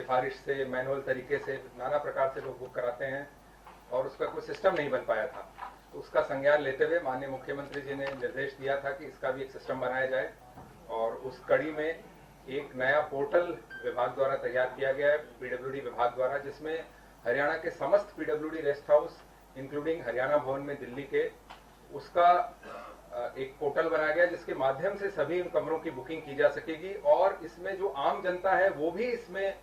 सिफारिश से, मैनुअल तरीके से नाना प्रकार से लोग बुक कराते हैं और उसका कोई सिस्टम नहीं बन पाया था। तो उसका संज्ञान लेते हुए माननीय मुख्यमंत्री जी ने निर्देश दिया था कि इसका भी एक सिस्टम बनाया जाए और उस कड़ी में एक नया पोर्टल विभाग द्वारा तैयार किया गया है, पीडब्ल्यूडी विभाग द्वारा, जिसमें हरियाणा के समस्त PWD rest house including Haryana भवन में दिल्ली के, उसका एक पोर्टल बनाया गया जिसके माध्यम से सभी इन कमरों की बुकिंग की जा सकेगी और इसमें जो आम जनता है वो भी इसमें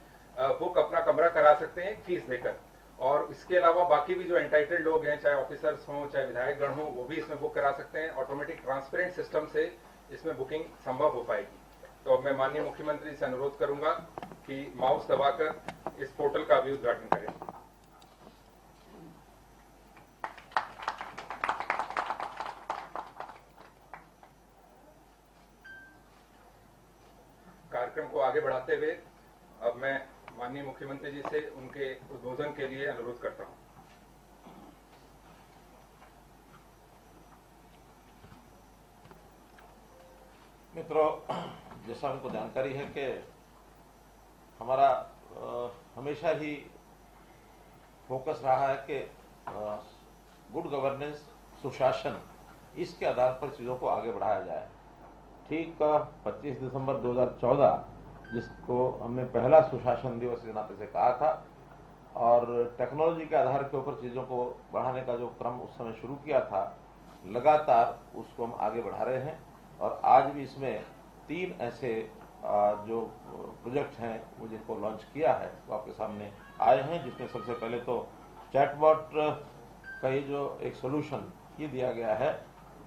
बुक अपना कमरा करा सकते हैं फीस देकर। और इसके अलावा बाकी भी जो एंटाइटल्ड लोग हैं, चाहे ऑफिसर्स हों चाहे विधायकगण हों, वो भी इसमें बुक करा सकते हैं। ऑटोमेटिक ट्रांसपेरेंट सिस्टम से इसमें बुकिंग संभव हो पाएगी। तो मैं माननीय मुख्यमंत्री से अनुरोध करूंगा कि माउस दबाकर इस पोर्टल का भी उद्घाटन करें। कार्यक्रम को आगे बढ़ाते हुए अब मैं माननीय मुख्यमंत्री जी से उनके उद्बोधन के लिए अनुरोध करता हूं। मित्रों, जैसा हमको जानकारी है कि हमारा हमेशा ही फोकस रहा है कि गुड गवर्नेंस, सुशासन, इसके आधार पर चीज़ों को आगे बढ़ाया जाए। ठीक 25 दिसंबर 2014 जिसको हमने पहला सुशासन दिवस के नाते से कहा था और टेक्नोलॉजी के आधार के ऊपर चीज़ों को बढ़ाने का जो क्रम उस समय शुरू किया था, लगातार उसको हम आगे बढ़ा रहे हैं और आज भी इसमें 3 ऐसे जो प्रोजेक्ट हैं वो जिनको लॉन्च किया है वो आपके सामने आए हैं, जिसमें सबसे पहले तो चैटबॉट का ये जो एक सोल्यूशन ये दिया गया है।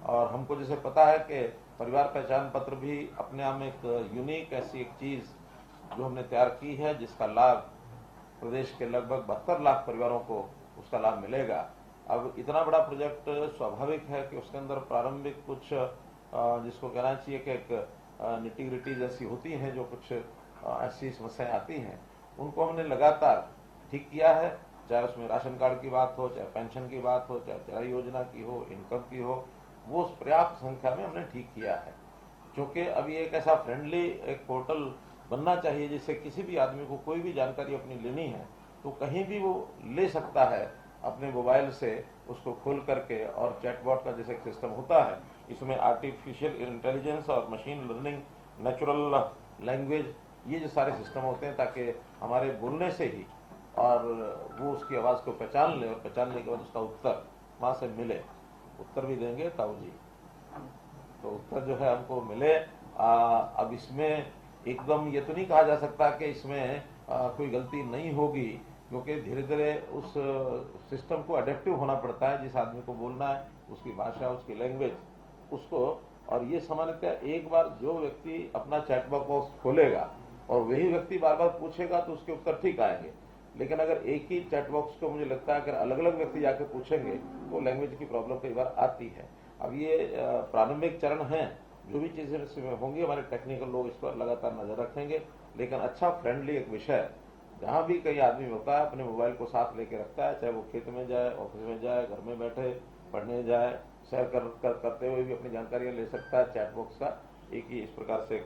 और हमको जैसे पता है कि परिवार पहचान पत्र भी अपने आप में एक यूनिक ऐसी एक चीज़ जो हमने तैयार की है, जिसका लाभ प्रदेश के लगभग 72 लाख परिवारों को उसका लाभ मिलेगा। अब इतना बड़ा प्रोजेक्ट स्वाभाविक है कि उसके अंदर प्रारंभिक कुछ जिसको कहना चाहिए कि एक निटी-ग्रिटीज ऐसी होती हैं, जो कुछ ऐसी समस्याएं आती हैं, उनको हमने लगातार ठीक किया है। चाहे उसमें राशन कार्ड की बात हो, चाहे पेंशन की बात हो, चाहे चारा योजना की हो, इनकम की हो, वो पर्याप्त संख्या में हमने ठीक किया है। क्योंकि अभी एक ऐसा फ्रेंडली एक पोर्टल बनना चाहिए जिससे किसी भी आदमी को कोई भी जानकारी अपनी लेनी है तो कहीं भी वो ले सकता है अपने मोबाइल से, उसको खोल करके। और चैटबॉट का जैसे एक सिस्टम होता है, इसमें आर्टिफिशियल इंटेलिजेंस और मशीन लर्निंग, नेचुरल लैंग्वेज, ये जो सारे सिस्टम होते हैं ताकि हमारे बोलने से ही और वो उसकी आवाज़ को पहचान ले और पहचानने के बाद उसका उत्तर वहाँ से मिले। उत्तर भी देंगे ताऊ जी, तो उत्तर जो है हमको मिले। अब इसमें एकदम ये तो नहीं कहा जा सकता कि इसमें कोई गलती नहीं होगी, क्योंकि धीरे धीरे उस सिस्टम को अडेप्टिव होना पड़ता है। जिस आदमी को बोलना है उसकी भाषा, उसकी लैंग्वेज, उसको। और ये सामान्यतः एक बार जो व्यक्ति अपना चैटबॉट बॉक्स खोलेगा और वही व्यक्ति बार बार पूछेगा तो उसके उत्तर ठीक आएंगे। लेकिन अगर एक ही चैट बॉक्स को मुझे लगता है अगर अलग अलग व्यक्ति जाके पूछेंगे तो लैंग्वेज की प्रॉब्लम कई बार आती है। अब ये प्रारंभिक चरण हैं, जो भी चीजें इसमें होंगी हमारे टेक्निकल लोग इस पर लगातार नजर रखेंगे। लेकिन अच्छा फ्रेंडली एक विषय, जहाँ भी कई आदमी होता है अपने मोबाइल को साथ लेके रखता है, चाहे वो खेत में जाए, ऑफिस में जाए, घर में बैठे पढ़ने जाए, सैर करते हुए भी अपनी जानकारियाँ ले सकता है। चैट बॉक्स का एक ही इस प्रकार से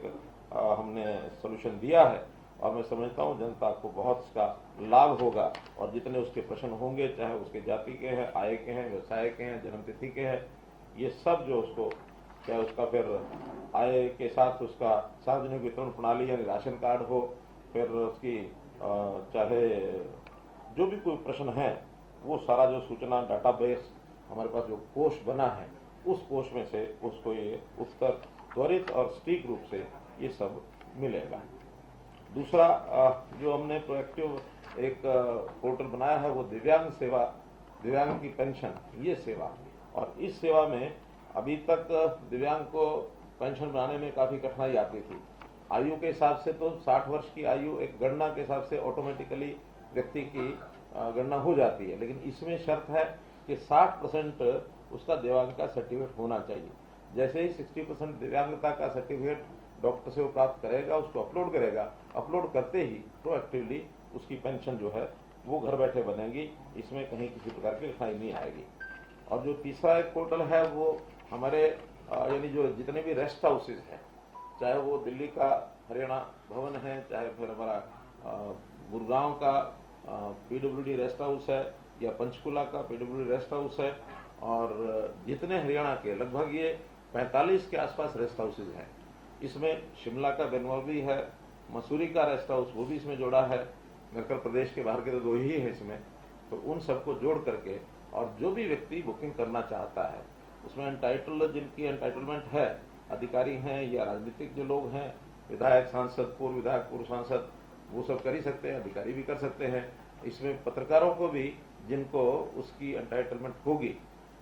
हमने सोल्यूशन दिया है और मैं समझता हूँ जनता को बहुत इसका लाभ होगा। और जितने उसके प्रश्न होंगे, चाहे उसके जाति के हैं, आय के हैं, व्यवसाय के हैं, जन्मतिथि के हैं, ये सब जो उसको, चाहे उसका फिर आय के साथ उसका सार्वजनिक वितरण प्रणाली यानी राशन कार्ड हो, फिर उसकी चाहे जो भी कोई प्रश्न है, वो सारा जो सूचना डाटाबेस हमारे पास जो कोष बना है, उस कोष में से उसको ये उत्तर त्वरित और सटीक रूप से ये सब मिलेगा। दूसरा जो हमने प्रोएक्टिव एक पोर्टल बनाया है वो दिव्यांग सेवा, दिव्यांग की पेंशन, ये सेवा। और इस सेवा में अभी तक दिव्यांग को पेंशन बनाने में काफ़ी कठिनाई आती थी। आयु के हिसाब से तो 60 वर्ष की आयु एक गणना के हिसाब से ऑटोमेटिकली व्यक्ति की गणना हो जाती है, लेकिन इसमें शर्त है कि 60% उसका दिव्यांग का सर्टिफिकेट होना चाहिए। जैसे ही 60% दिव्यांगता का सर्टिफिकेट डॉक्टर से वो प्राप्त करेगा, उसको अपलोड करेगा, अपलोड करते ही प्रोएक्टिवली उसकी पेंशन जो है वो घर बैठे बनेगी, इसमें कहीं किसी प्रकार की कठिनाई नहीं आएगी। और जो तीसरा एक पोर्टल है वो हमारे यानी जो जितने भी रेस्ट हाउसेज हैं, चाहे वो दिल्ली का हरियाणा भवन है, चाहे फिर हमारा गुरुग्राम का पीडब्ल्यूडी रेस्ट हाउस है या पंचकुला का पीडब्ल्यूडी रेस्ट हाउस है, और जितने हरियाणा के लगभग ये 45 के आसपास रेस्ट हाउसेज हैं। इसमें शिमला का बेनवा भी है, मसूरी का रेस्ट हाउस वो भी इसमें जोड़ा है, मेरकर प्रदेश के बाहर के तो 2 ही है इसमें। तो उन सबको जोड़ करके और जो भी व्यक्ति बुकिंग करना चाहता है उसमें जिनकी एंटाइटलमेंट है, अधिकारी हैं या राजनीतिक जो लोग हैं, विधायक, सांसद, पूर्व विधायक, पूर्व सांसद, वो सब कर ही सकते हैं, अधिकारी भी कर सकते हैं। इसमें पत्रकारों को भी जिनको उसकी एंटाइटलमेंट होगी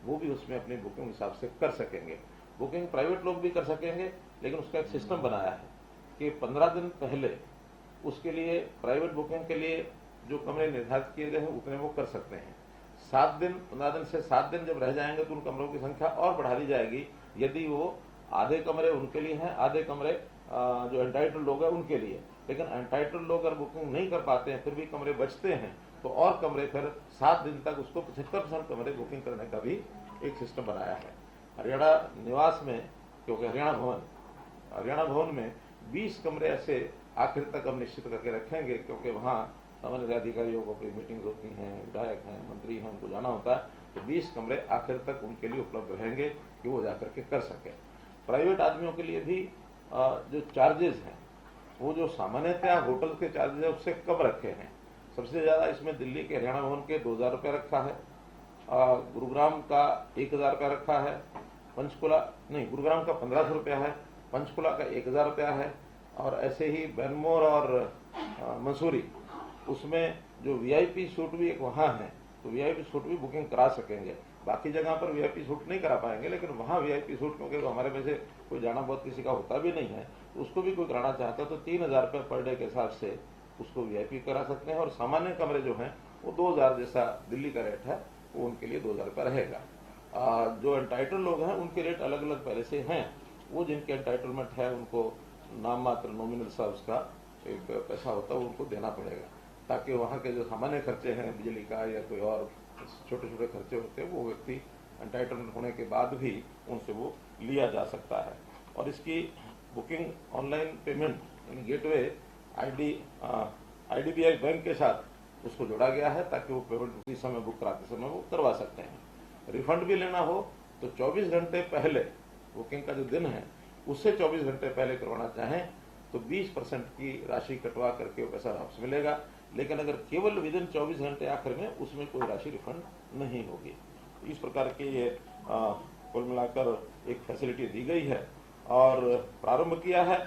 वो भी उसमें अपनी बुकिंग हिसाब से कर सकेंगे। बुकिंग प्राइवेट लोग भी कर सकेंगे, लेकिन उसका एक सिस्टम बनाया है कि 15 दिन पहले उसके लिए प्राइवेट बुकिंग के लिए जो कमरे निर्धारित किए गए हैं उतने वो कर सकते हैं। 15 दिन से 7 दिन जब रह जाएंगे तो उन कमरों की संख्या और बढ़ा दी जाएगी। यदि वो आधे कमरे उनके लिए हैं, आधे कमरे जो एंटाइटल्ड लोग हैं उनके लिए, लेकिन एंटाइटल्ड लोग अगर बुकिंग नहीं कर पाते हैं फिर भी कमरे बचते हैं तो और कमरे फिर 7 दिन तक उसको 75% कमरे बुकिंग करने का भी एक सिस्टम बनाया है। हरियाणा निवास में, क्योंकि हरियाणा भवन में 20 कमरे ऐसे आखिर तक हम निश्चित करके रखेंगे, क्योंकि वहाँ सामान्य अधिकारियों को कोई मीटिंग्स होती हैं, विधायक हैं, मंत्री हैं, उनको जाना होता है, तो 20 कमरे आखिर तक उनके लिए उपलब्ध रहेंगे कि वो जाकर के कर सकें। प्राइवेट आदमियों के लिए भी जो चार्जेस हैं वो जो सामान्यतः होटल के चार्जेस है उससे कम रखे हैं। सबसे ज्यादा इसमें दिल्ली के हरियाणा भवन के 2000 रुपये रखा है, गुरुग्राम का 1000 रुपया रखा है, गुरुग्राम का 1500 रुपया है, पंचकुला का 1000 रुपया है, और ऐसे ही बैनमोर और मसूरी उसमें जो वीआईपी सूट भी एक वहाँ है, तो वीआईपी सूट भी बुकिंग करा सकेंगे। बाकी जगह पर वीआईपी सूट नहीं करा पाएंगे, लेकिन वहाँ वीआईपी सूट, क्योंकि हमारे में से कोई जाना बहुत किसी का होता भी नहीं है, तो उसको भी कोई कराना चाहता है तो 3000 रुपये पर डे के हिसाब से उसको वीआईपी करा सकते हैं। और सामान्य कमरे जो हैं वो 2000 जैसा दिल्ली का रेट है, वो उनके लिए 2000 रुपये रहेगा। जो एंटाइटल लोग हैं उनके रेट अलग अलग पहले से हैं, वो जिनके एंटाइटलमेंट है उनको नाम मात्र नॉमिनल सा उसका एक पैसा होता है वो उनको देना पड़ेगा, ताकि वहाँ के जो सामान्य खर्चे हैं बिजली का या कोई और छोटे छोटे खर्चे होते हैं वो व्यक्ति एंटाइटलमेंट होने के बाद भी उनसे वो लिया जा सकता है। और इसकी बुकिंग ऑनलाइन पेमेंट यानी गेटवे आईडीबीआई बैंक के साथ उसको जोड़ा गया है, ताकि वो पेमेंट उसी समय बुक कराते समय वो करवा सकते हैं। रिफंड भी लेना हो तो 24 घंटे पहले, बुकिंग का जो दिन है उससे 24 घंटे पहले करवाना चाहें तो 20% की राशि कटवा करके वो पैसा वापस मिलेगा, लेकिन अगर केवल विदिन 24 घंटे आखिर में उसमें कोई राशि रिफंड नहीं होगी। इस प्रकार के ये कुल मिलाकर एक फैसिलिटी दी गई है और प्रारंभ किया है।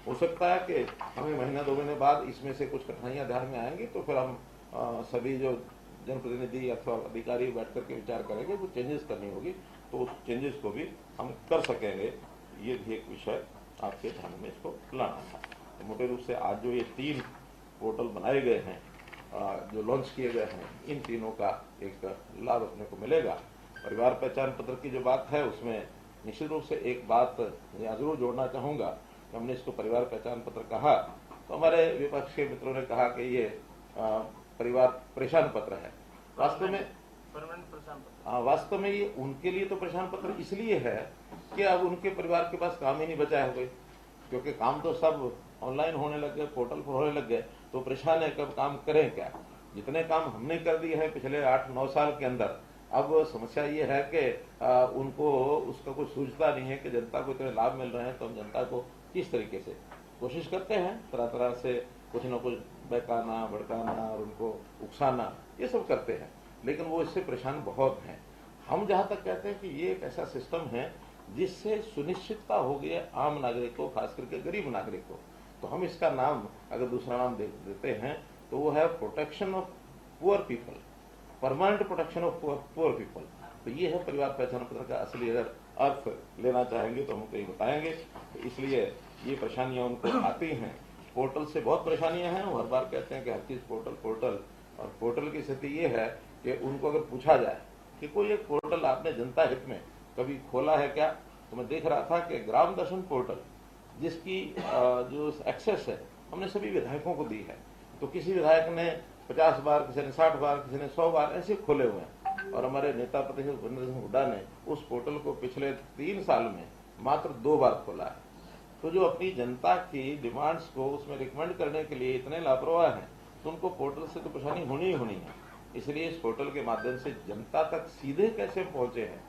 हो सकता है कि हमें महीना 2 महीने बाद इसमें से कुछ कठिनाइयां ध्यान में आएंगी, तो फिर हम सभी जो जनप्रतिनिधि अथवा अधिकारी बैठ करके विचार करेंगे, कुछ चेंजेस करनी होगी तो उस चेंजेस को भी हम कर सकेंगे। ये भी एक विषय आपके ध्यान में इसको लाना था। तो मोटे रूप से आज जो ये 3 पोर्टल बनाए गए हैं, जो लॉन्च किए गए हैं, इन तीनों का एक लाभ अपने को मिलेगा। परिवार पहचान पत्र की जो बात है उसमें निश्चित रूप से एक बात यहाँ जरूर जोड़ना चाहूंगा कि हमने इसको परिवार पहचान पत्र कहा तो हमारे विपक्ष के मित्रों ने कहा कि ये परिवार परेशान पत्र है। वास्तव में ये उनके लिए तो परेशान पत्र इसलिए है कि अब उनके परिवार के पास काम ही नहीं बचा है कोई, क्योंकि काम तो सब ऑनलाइन होने लग गए, पोर्टल पर होने लग गए, तो परेशान है कब काम करें क्या। जितने काम हमने कर दिए हैं पिछले 8-9 साल के अंदर, अब समस्या ये है कि उनको उसका कुछ सूझता नहीं है कि जनता को इतने लाभ मिल रहे हैं, तो हम जनता को किस तरीके से कोशिश करते हैं, तरह तरह से कुछ न कुछ बहकाना, भड़काना और उनको उकसाना, ये सब करते हैं, लेकिन वो इससे परेशान बहुत हैं। हम जहां तक कहते हैं कि ये एक ऐसा सिस्टम है जिससे सुनिश्चितता हो गई है आम नागरिक को, खास करके गरीब नागरिक को, तो हम इसका नाम अगर दूसरा नाम देते हैं तो वो है protection of poor people, permanent protection of poor people. तो ये है परिवार पहचान पत्र का असली अगर अर्थ लेना चाहेंगे तो हम कहीं बताएंगे। तो इसलिए ये परेशानियां उनको आती हैं, पोर्टल से बहुत परेशानियां हैं। वो हर बार कहते हैं कि हर चीज पोर्टल, और पोर्टल की स्थिति ये है कि उनको अगर पूछा जाए कि कोई एक पोर्टल आपने जनता हित में कभी खोला है क्या, तो मैं देख रहा था कि ग्राम दर्शन पोर्टल जिसकी जो एक्सेस है हमने सभी विधायकों को दी है, तो किसी विधायक ने 50 बार, किसी ने 60 बार, किसी ने 100 बार ऐसे खोले हुए हैं, और हमारे नेता प्रतिनिधि भूपेंद्र सिंह हुड्डा ने उस पोर्टल को पिछले 3 साल में मात्र 2 बार खोला है। तो जो अपनी जनता की डिमांड्स को उसमें रिकमेंड करने के लिए इतने लापरवाह हैं तो उनको पोर्टल से तो परेशानी होनी ही होनी है। इसलिए इस पोर्टल के माध्यम से जनता तक सीधे कैसे पहुंचे हैं,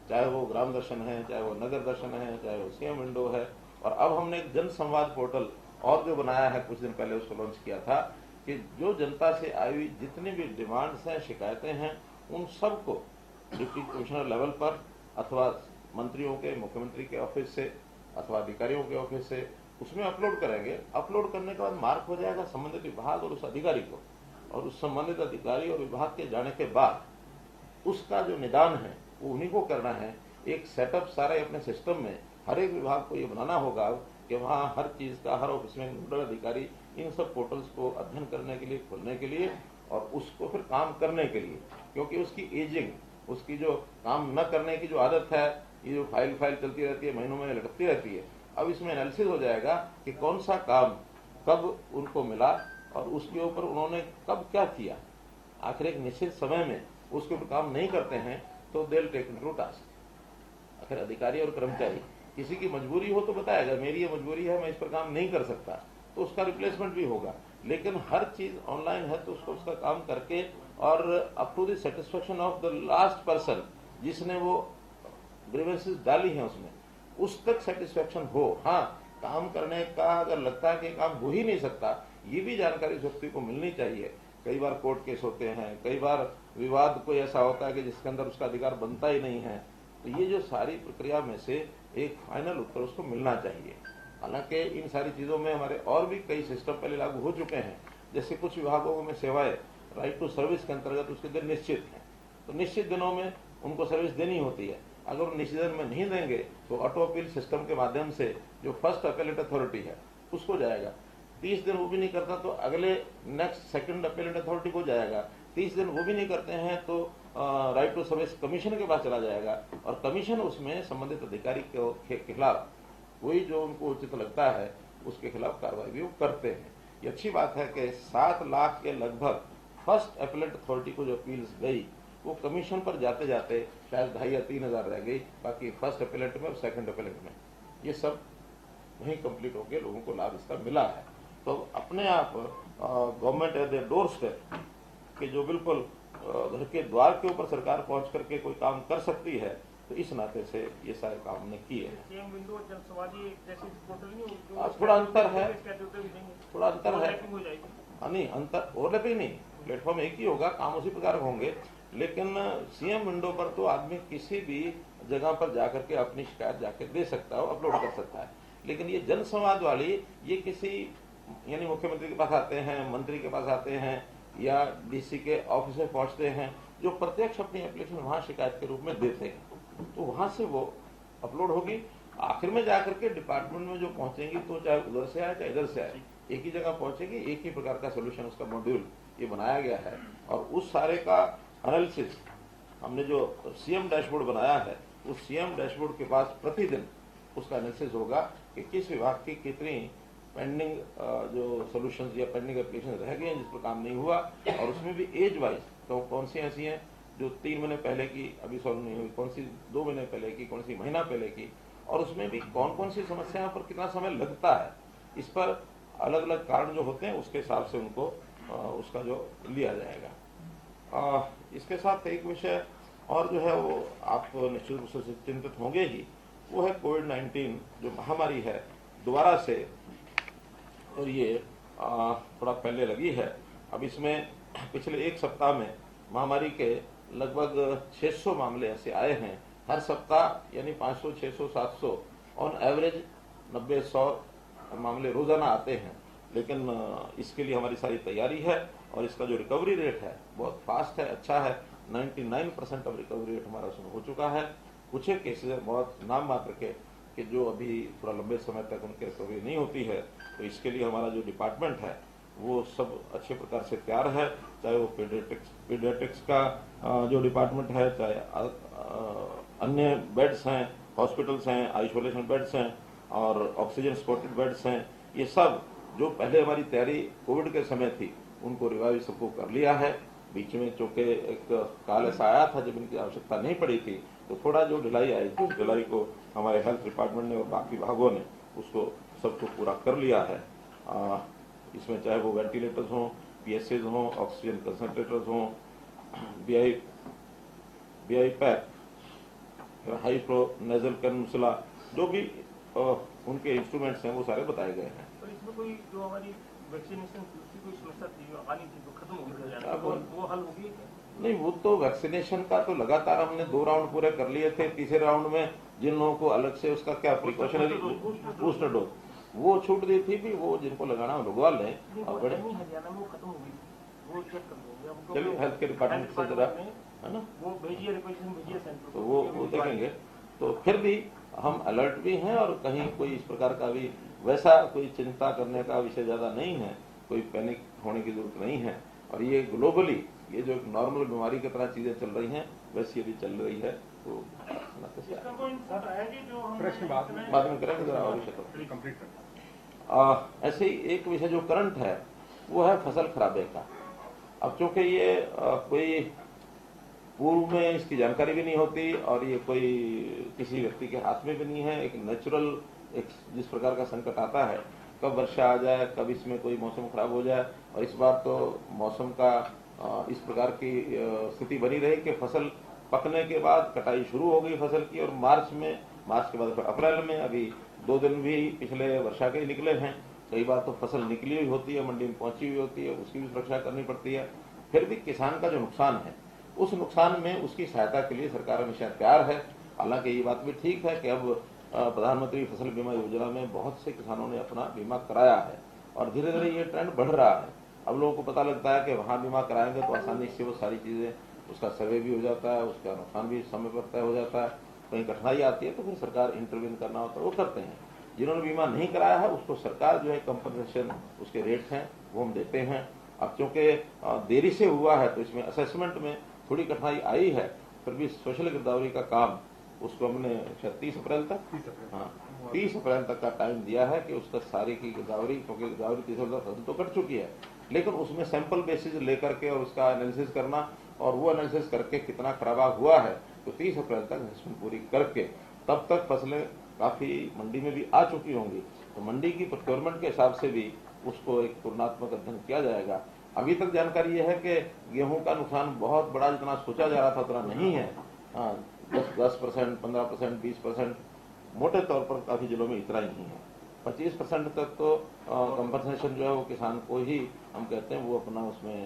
चाहे वो ग्राम दर्शन है, चाहे वो नगर दर्शन है, चाहे वो सीएम विंडो है, और अब हमने एक जन संवाद पोर्टल और जो बनाया है, कुछ दिन पहले उसको लॉन्च किया था, कि जो जनता से आई हुई जितनी भी डिमांड्स हैं, शिकायतें हैं, उन सबको डिप्टी कमिश्नर लेवल पर अथवा मंत्रियों के, मुख्यमंत्री के ऑफिस से अथवा अधिकारियों के ऑफिस से उसमें अपलोड करेंगे। अपलोड करने के बाद मार्क हो जाएगा संबंधित विभाग और उस अधिकारी को, और उस संबंधित अधिकारी और विभाग के जाने के बाद उसका जो निदान है वो उन्हीं को करना है। एक सेटअप सारे अपने सिस्टम में हर एक विभाग को ये बनाना होगा कि वहाँ हर चीज का हर ऑफिस में नोडल अधिकारी इन सब पोर्टल्स को अध्ययन करने के लिए, खोलने के लिए और उसको फिर काम करने के लिए, क्योंकि उसकी एजिंग, उसकी जो काम न करने की जो आदत है, ये जो फाइल चलती रहती है, महीनों में लटकती रहती है, अब इसमें एनालिसिस हो जाएगा कि कौन सा काम कब उनको मिला और उसके ऊपर उन्होंने कब क्या किया। आखिर एक निश्चित समय में उसके ऊपर काम नहीं करते हैं तो they will take to task. आखिर अधिकारी और कर्मचारी किसी की मजबूरी हो तो बताएगा, मेरी ये मजबूरी है, मैं इस पर काम नहीं कर सकता, तो उसका रिप्लेसमेंट भी होगा। लेकिन हर चीज ऑनलाइन है तो उसको उसका काम करके और up to the satisfaction of the last person जिसने वो ग्रीवेंसेस डाली हैं उसमें, उस तक सेटिस्फेक्शन हो। हाँ, काम करने का अगर लगता है कि काम हो ही नहीं सकता, ये भी जानकारी उस व्यक्ति को मिलनी चाहिए। कई बार कोर्ट केस होते हैं, कई बार विवाद कोई ऐसा होता है कि जिसके अंदर उसका अधिकार बनता ही नहीं है, तो ये जो सारी प्रक्रिया में से एक फाइनल उत्तर उसको मिलना चाहिए। हालांकि इन सारी चीजों में हमारे और भी कई सिस्टम पहले लागू हो चुके हैं, जैसे कुछ विभागों में सेवाएं राइट टू सर्विस के अंतर्गत उसके दिन निश्चित है, तो निश्चित दिनों में उनको सर्विस देनी होती है। अगर निश्चित दिन में नहीं देंगे तो ऑटो अपील सिस्टम के माध्यम से जो फर्स्ट अपीलेट अथॉरिटी है उसको जाएगा। 30 दिन वो भी नहीं करता तो अगले नेक्स्ट सेकंड अपीलेट अथॉरिटी को जाएगा। 30 दिन वो भी नहीं करते हैं तो राइट टू सर्विस कमीशन के पास चला जाएगा, और कमीशन उसमें संबंधित अधिकारी के खिलाफ वही जो उनको उचित लगता है उसके खिलाफ कार्रवाई भी वो करते हैं। ये अच्छी बात है कि 7 लाख के लगभग फर्स्ट अपीलेट अथॉरिटी को जो अपील्स गई वो कमीशन पर जाते जाते शायद 2,500 या 3,000 रह गई, बाकी फर्स्ट अपीलेट में और सेकंड अपीलेट में ये सब वहीं कंप्लीट हो गए, लोगों को लाभ इसका मिला है। तो अपने आप government at the door step कि जो बिल्कुल घर के द्वार के ऊपर सरकार पहुंच करके कोई काम कर सकती है, तो इस नाते से ये सारे काम हमने किए हैं। सीएम विंडो जनसंवादी जैसे पोर्टल नहीं हो, थोड़ा अंतर है, थोड़ा अंतर है। हो जाएगी। नहीं, अंतर ओवरलैपिंग नहीं, प्लेटफॉर्म एक ही होगा, काम उसी प्रकार होंगे, लेकिन सीएम विंडो पर तो आदमी किसी भी जगह पर जाकर के अपनी शिकायत जाके दे सकता है, अपलोड कर सकता है। लेकिन ये जन संवाद वाली ये किसी यानी मुख्यमंत्री के पास आते हैं, मंत्री के पास आते हैं या डीसी के ऑफिस में पहुंचते हैं, जो प्रत्यक्ष अपनी एप्लीकेशन वहां शिकायत के रूप में देते हैं, तो वहां से वो अपलोड होगी। आखिर में जाकर के डिपार्टमेंट में जो पहुंचेंगी तो चाहे उधर से आए चाहे इधर से आए, एक ही जगह पहुंचेगी, एक ही प्रकार का सोल्यूशन उसका मॉड्यूल ये बनाया गया है। और उस सारे का एनालिसिस हमने जो सीएम डैशबोर्ड बनाया है, उस सीएम डैशबोर्ड के पास प्रतिदिन उसका एनालिसिस होगा कि किस विभाग की कितनी पेंडिंग जो सॉल्यूशंस या पेंडिंग एप्लीकेशन रह गए हैं जिस पर काम नहीं हुआ, और उसमें भी एज वाइज तो कौन सी ऐसी हैं जो 3 महीने पहले की अभी सॉल्व नहीं हुई, कौन सी 2 महीने पहले की, कौन सी महीना पहले की, और उसमें भी कौन कौन सी समस्याओं पर कितना समय लगता है, इस पर अलग अलग कारण जो होते हैं उसके हिसाब से उनको उसका जो लिया जाएगा। इसके साथ एक विषय और जो है वो आप निश्चित रूप से चिंतित होंगे ही, वो है कोविड-19 जो महामारी है दोबारा से, और ये थोड़ा पहले लगी है। अब इसमें पिछले 1 सप्ताह में महामारी के लगभग 600 मामले ऐसे आए हैं। हर सप्ताह यानी 500, 600, 700 ऑन एवरेज 90-100 मामले रोजाना आते हैं। लेकिन इसके लिए हमारी सारी तैयारी है और इसका जो रिकवरी रेट है बहुत फास्ट है, अच्छा है। 99% ऑफ रिकवरी रेट हमारा उसमें हो चुका है। कुछ एक केसेज बहुत नाम मात्र के कि जो अभी थोड़ा लंबे समय तक उनकी रिकवरी नहीं होती है, तो इसके लिए हमारा जो डिपार्टमेंट है वो सब अच्छे प्रकार से तैयार है, चाहे वो पीडियाट्रिक्स का जो डिपार्टमेंट है, चाहे अन्य बेड्स हैं, हॉस्पिटल्स हैं, आइसोलेशन बेड्स हैं और ऑक्सीजन सपोर्टेड बेड्स हैं। ये सब जो पहले हमारी तैयारी कोविड के समय थी उनको रिवाइव सबको कर लिया है। बीच में चूंकि एक काल ऐसा आया था जब इनकी आवश्यकता नहीं पड़ी थी, तो थोड़ा जो ढिलाई आई थी उस ढिलाई को हमारे हेल्थ डिपार्टमेंट ने और बाकी विभागों ने उसको सबको पूरा कर लिया है। इसमें चाहे वो वेंटिलेटर्स हों, PSAs हों, ऑक्सीजन कंसंट्रेटर्स हों, BI pack, high flow nasal cannula, जो भी उनके इंस्ट्रूमेंट्स हैं वो सारे बताए गए हैं। तो इसमें कोई जो हमारी वैक्सीनेशन की कोई समस्या थी जो आनी थी तो खत्म हो गई है, अब वो हल होगी क्या? नहीं, वो तो वैक्सीनेशन का तो लगातार हमने 2 राउंड पूरे कर लिए थे। तीसरे राउंड में जिन लोगों को अलग से उसका क्या प्रिकॉशनरी बूस्टर डोज वो छूट दी थी भी, वो जिनको लगाना हो लगवा लें। और बड़े हरियाणा में वो खत्म हो गई, वो चेक कर लेंगे हमको। चलिए हेल्थ केयर डिपार्टमेंट से जरा, है ना, वो भेजिए, रिक्वेस्ट भेजिए सेंटर तो वो देखेंगे। तो फिर भी हम अलर्ट भी हैं और कहीं कोई इस प्रकार का भी वैसा कोई चिंता करने का विषय ज्यादा नहीं है, कोई पैनिक होने की जरूरत नहीं है। और ये ग्लोबली ये जो नॉर्मल बीमारी की तरह चीजें चल रही हैं वैसी यदि चल रही है तो प्रश्न बाद में करेंगे जरा और विषय कंप्लीट कर। ऐसे ही एक विषय जो करंट है वो है फसल खराबे का। अब चूंकि ये कोई पूर्व में इसकी जानकारी भी नहीं होती और ये कोई किसी व्यक्ति के हाथ में भी नहीं है, एक नेचुरल एक जिस प्रकार का संकट आता है, कब वर्षा आ जाए, कब इसमें कोई मौसम खराब हो जाए। और इस बार तो मौसम का इस प्रकार की स्थिति बनी रही कि फसल पकने के बाद कटाई शुरू हो गई फसल की, और मार्च के बाद फिर अप्रैल में अभी 2 दिन भी पिछले वर्षा के ही निकले हैं। कई बार तो फसल निकली हुई होती है, मंडी में पहुंची हुई होती है, उसकी भी सुरक्षा करनी पड़ती है। फिर भी किसान का जो नुकसान है उस नुकसान में उसकी सहायता के लिए सरकार हमेशा तैयार है। हालांकि ये बात भी ठीक है कि अब प्रधानमंत्री फसल बीमा योजना में बहुत से किसानों ने अपना बीमा कराया है और धीरे धीरे ये ट्रेंड बढ़ रहा है। अब लोगों को पता लगता है कि वहां बीमा कराएंगे तो आसानी से वो सारी चीजें, उसका सर्वे भी हो जाता है, उसका नुकसान भी समय पर तय हो जाता है। कहीं कठिनाई आती है तो फिर सरकार इंटरवीन करना होता है, वो करते हैं। जिन्होंने बीमा नहीं कराया है उसको सरकार जो है कंपनसेशन उसके रेट हैं वो हम देते हैं। अब चूंकि देरी से हुआ है तो इसमें असेसमेंट में थोड़ी कठिनाई आई है, फिर भी सोशल गिरदावरी का काम उसको हमने 30 अप्रैल तक 30 अप्रैल तक का टाइम दिया है कि उसका सारी की गिरदावरी, क्योंकि गिरदावरी 30 अप्रैल फसल तो कट चुकी है, लेकिन उसमें सैंपल बेसिस लेकर के और उसका एनालिसिस करना और वो एनालिसिस करके कितना खराबा हुआ है तो 30 अप्रैल तक असेसमेंट पूरी करके तब तक फसलें काफी मंडी में भी आ चुकी होंगी। तो मंडी की प्रोक्योरमेंट के हिसाब से भी उसको एक तुलनात्मक अध्ययन किया जाएगा। अभी तक जानकारी यह है कि गेहूं का नुकसान बहुत बड़ा जितना सोचा जा रहा था उतना नहीं है। 10%, 15%, 20% मोटे तौर पर काफी जिलों में इतना ही नहीं है। 25% तक तो कंपनसेशन जो है वो किसान को ही हम कहते हैं वो अपना उसमें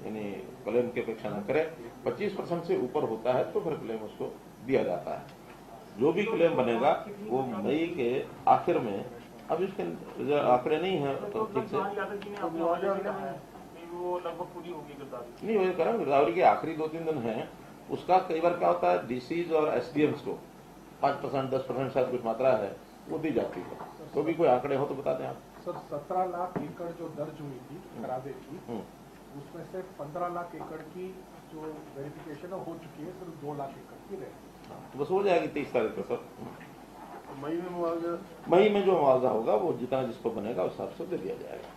यानी क्लेम की अपेक्षा न करे। 25% से ऊपर होता है तो फिर क्लेम उसको दिया जाता है। जो भी क्लेम बनेगा वो मई के आखिर में, अब इसके आंकड़े नहीं है तो ठीक से वो लगभग पूरी होगी गिरदावरी। नहीं, वो करें गिरदावरी के आखिरी 2-3 दिन है उसका कई बार क्या होता है डीसीज और एसडीएम्स को 5%, 10% शायद कुछ मात्रा है वो दी जाती है। तो भी कोई आंकड़े हो तो बता दें आप। सर 17 लाख एकड़ जो दर्ज हुई थी खराबे की, उसमें से 15 लाख एकड़ की जो वेरिफिकेशन हो चुकी है, सिर्फ 2 लाख एकड़ की रहे। तो बस हो जाएगी 30 तारीख को सर। मई में मुआवजा, मई में जो मुआवजा होगा वो जितना जिसको बनेगा उस हिसाब से दे दिया जाएगा।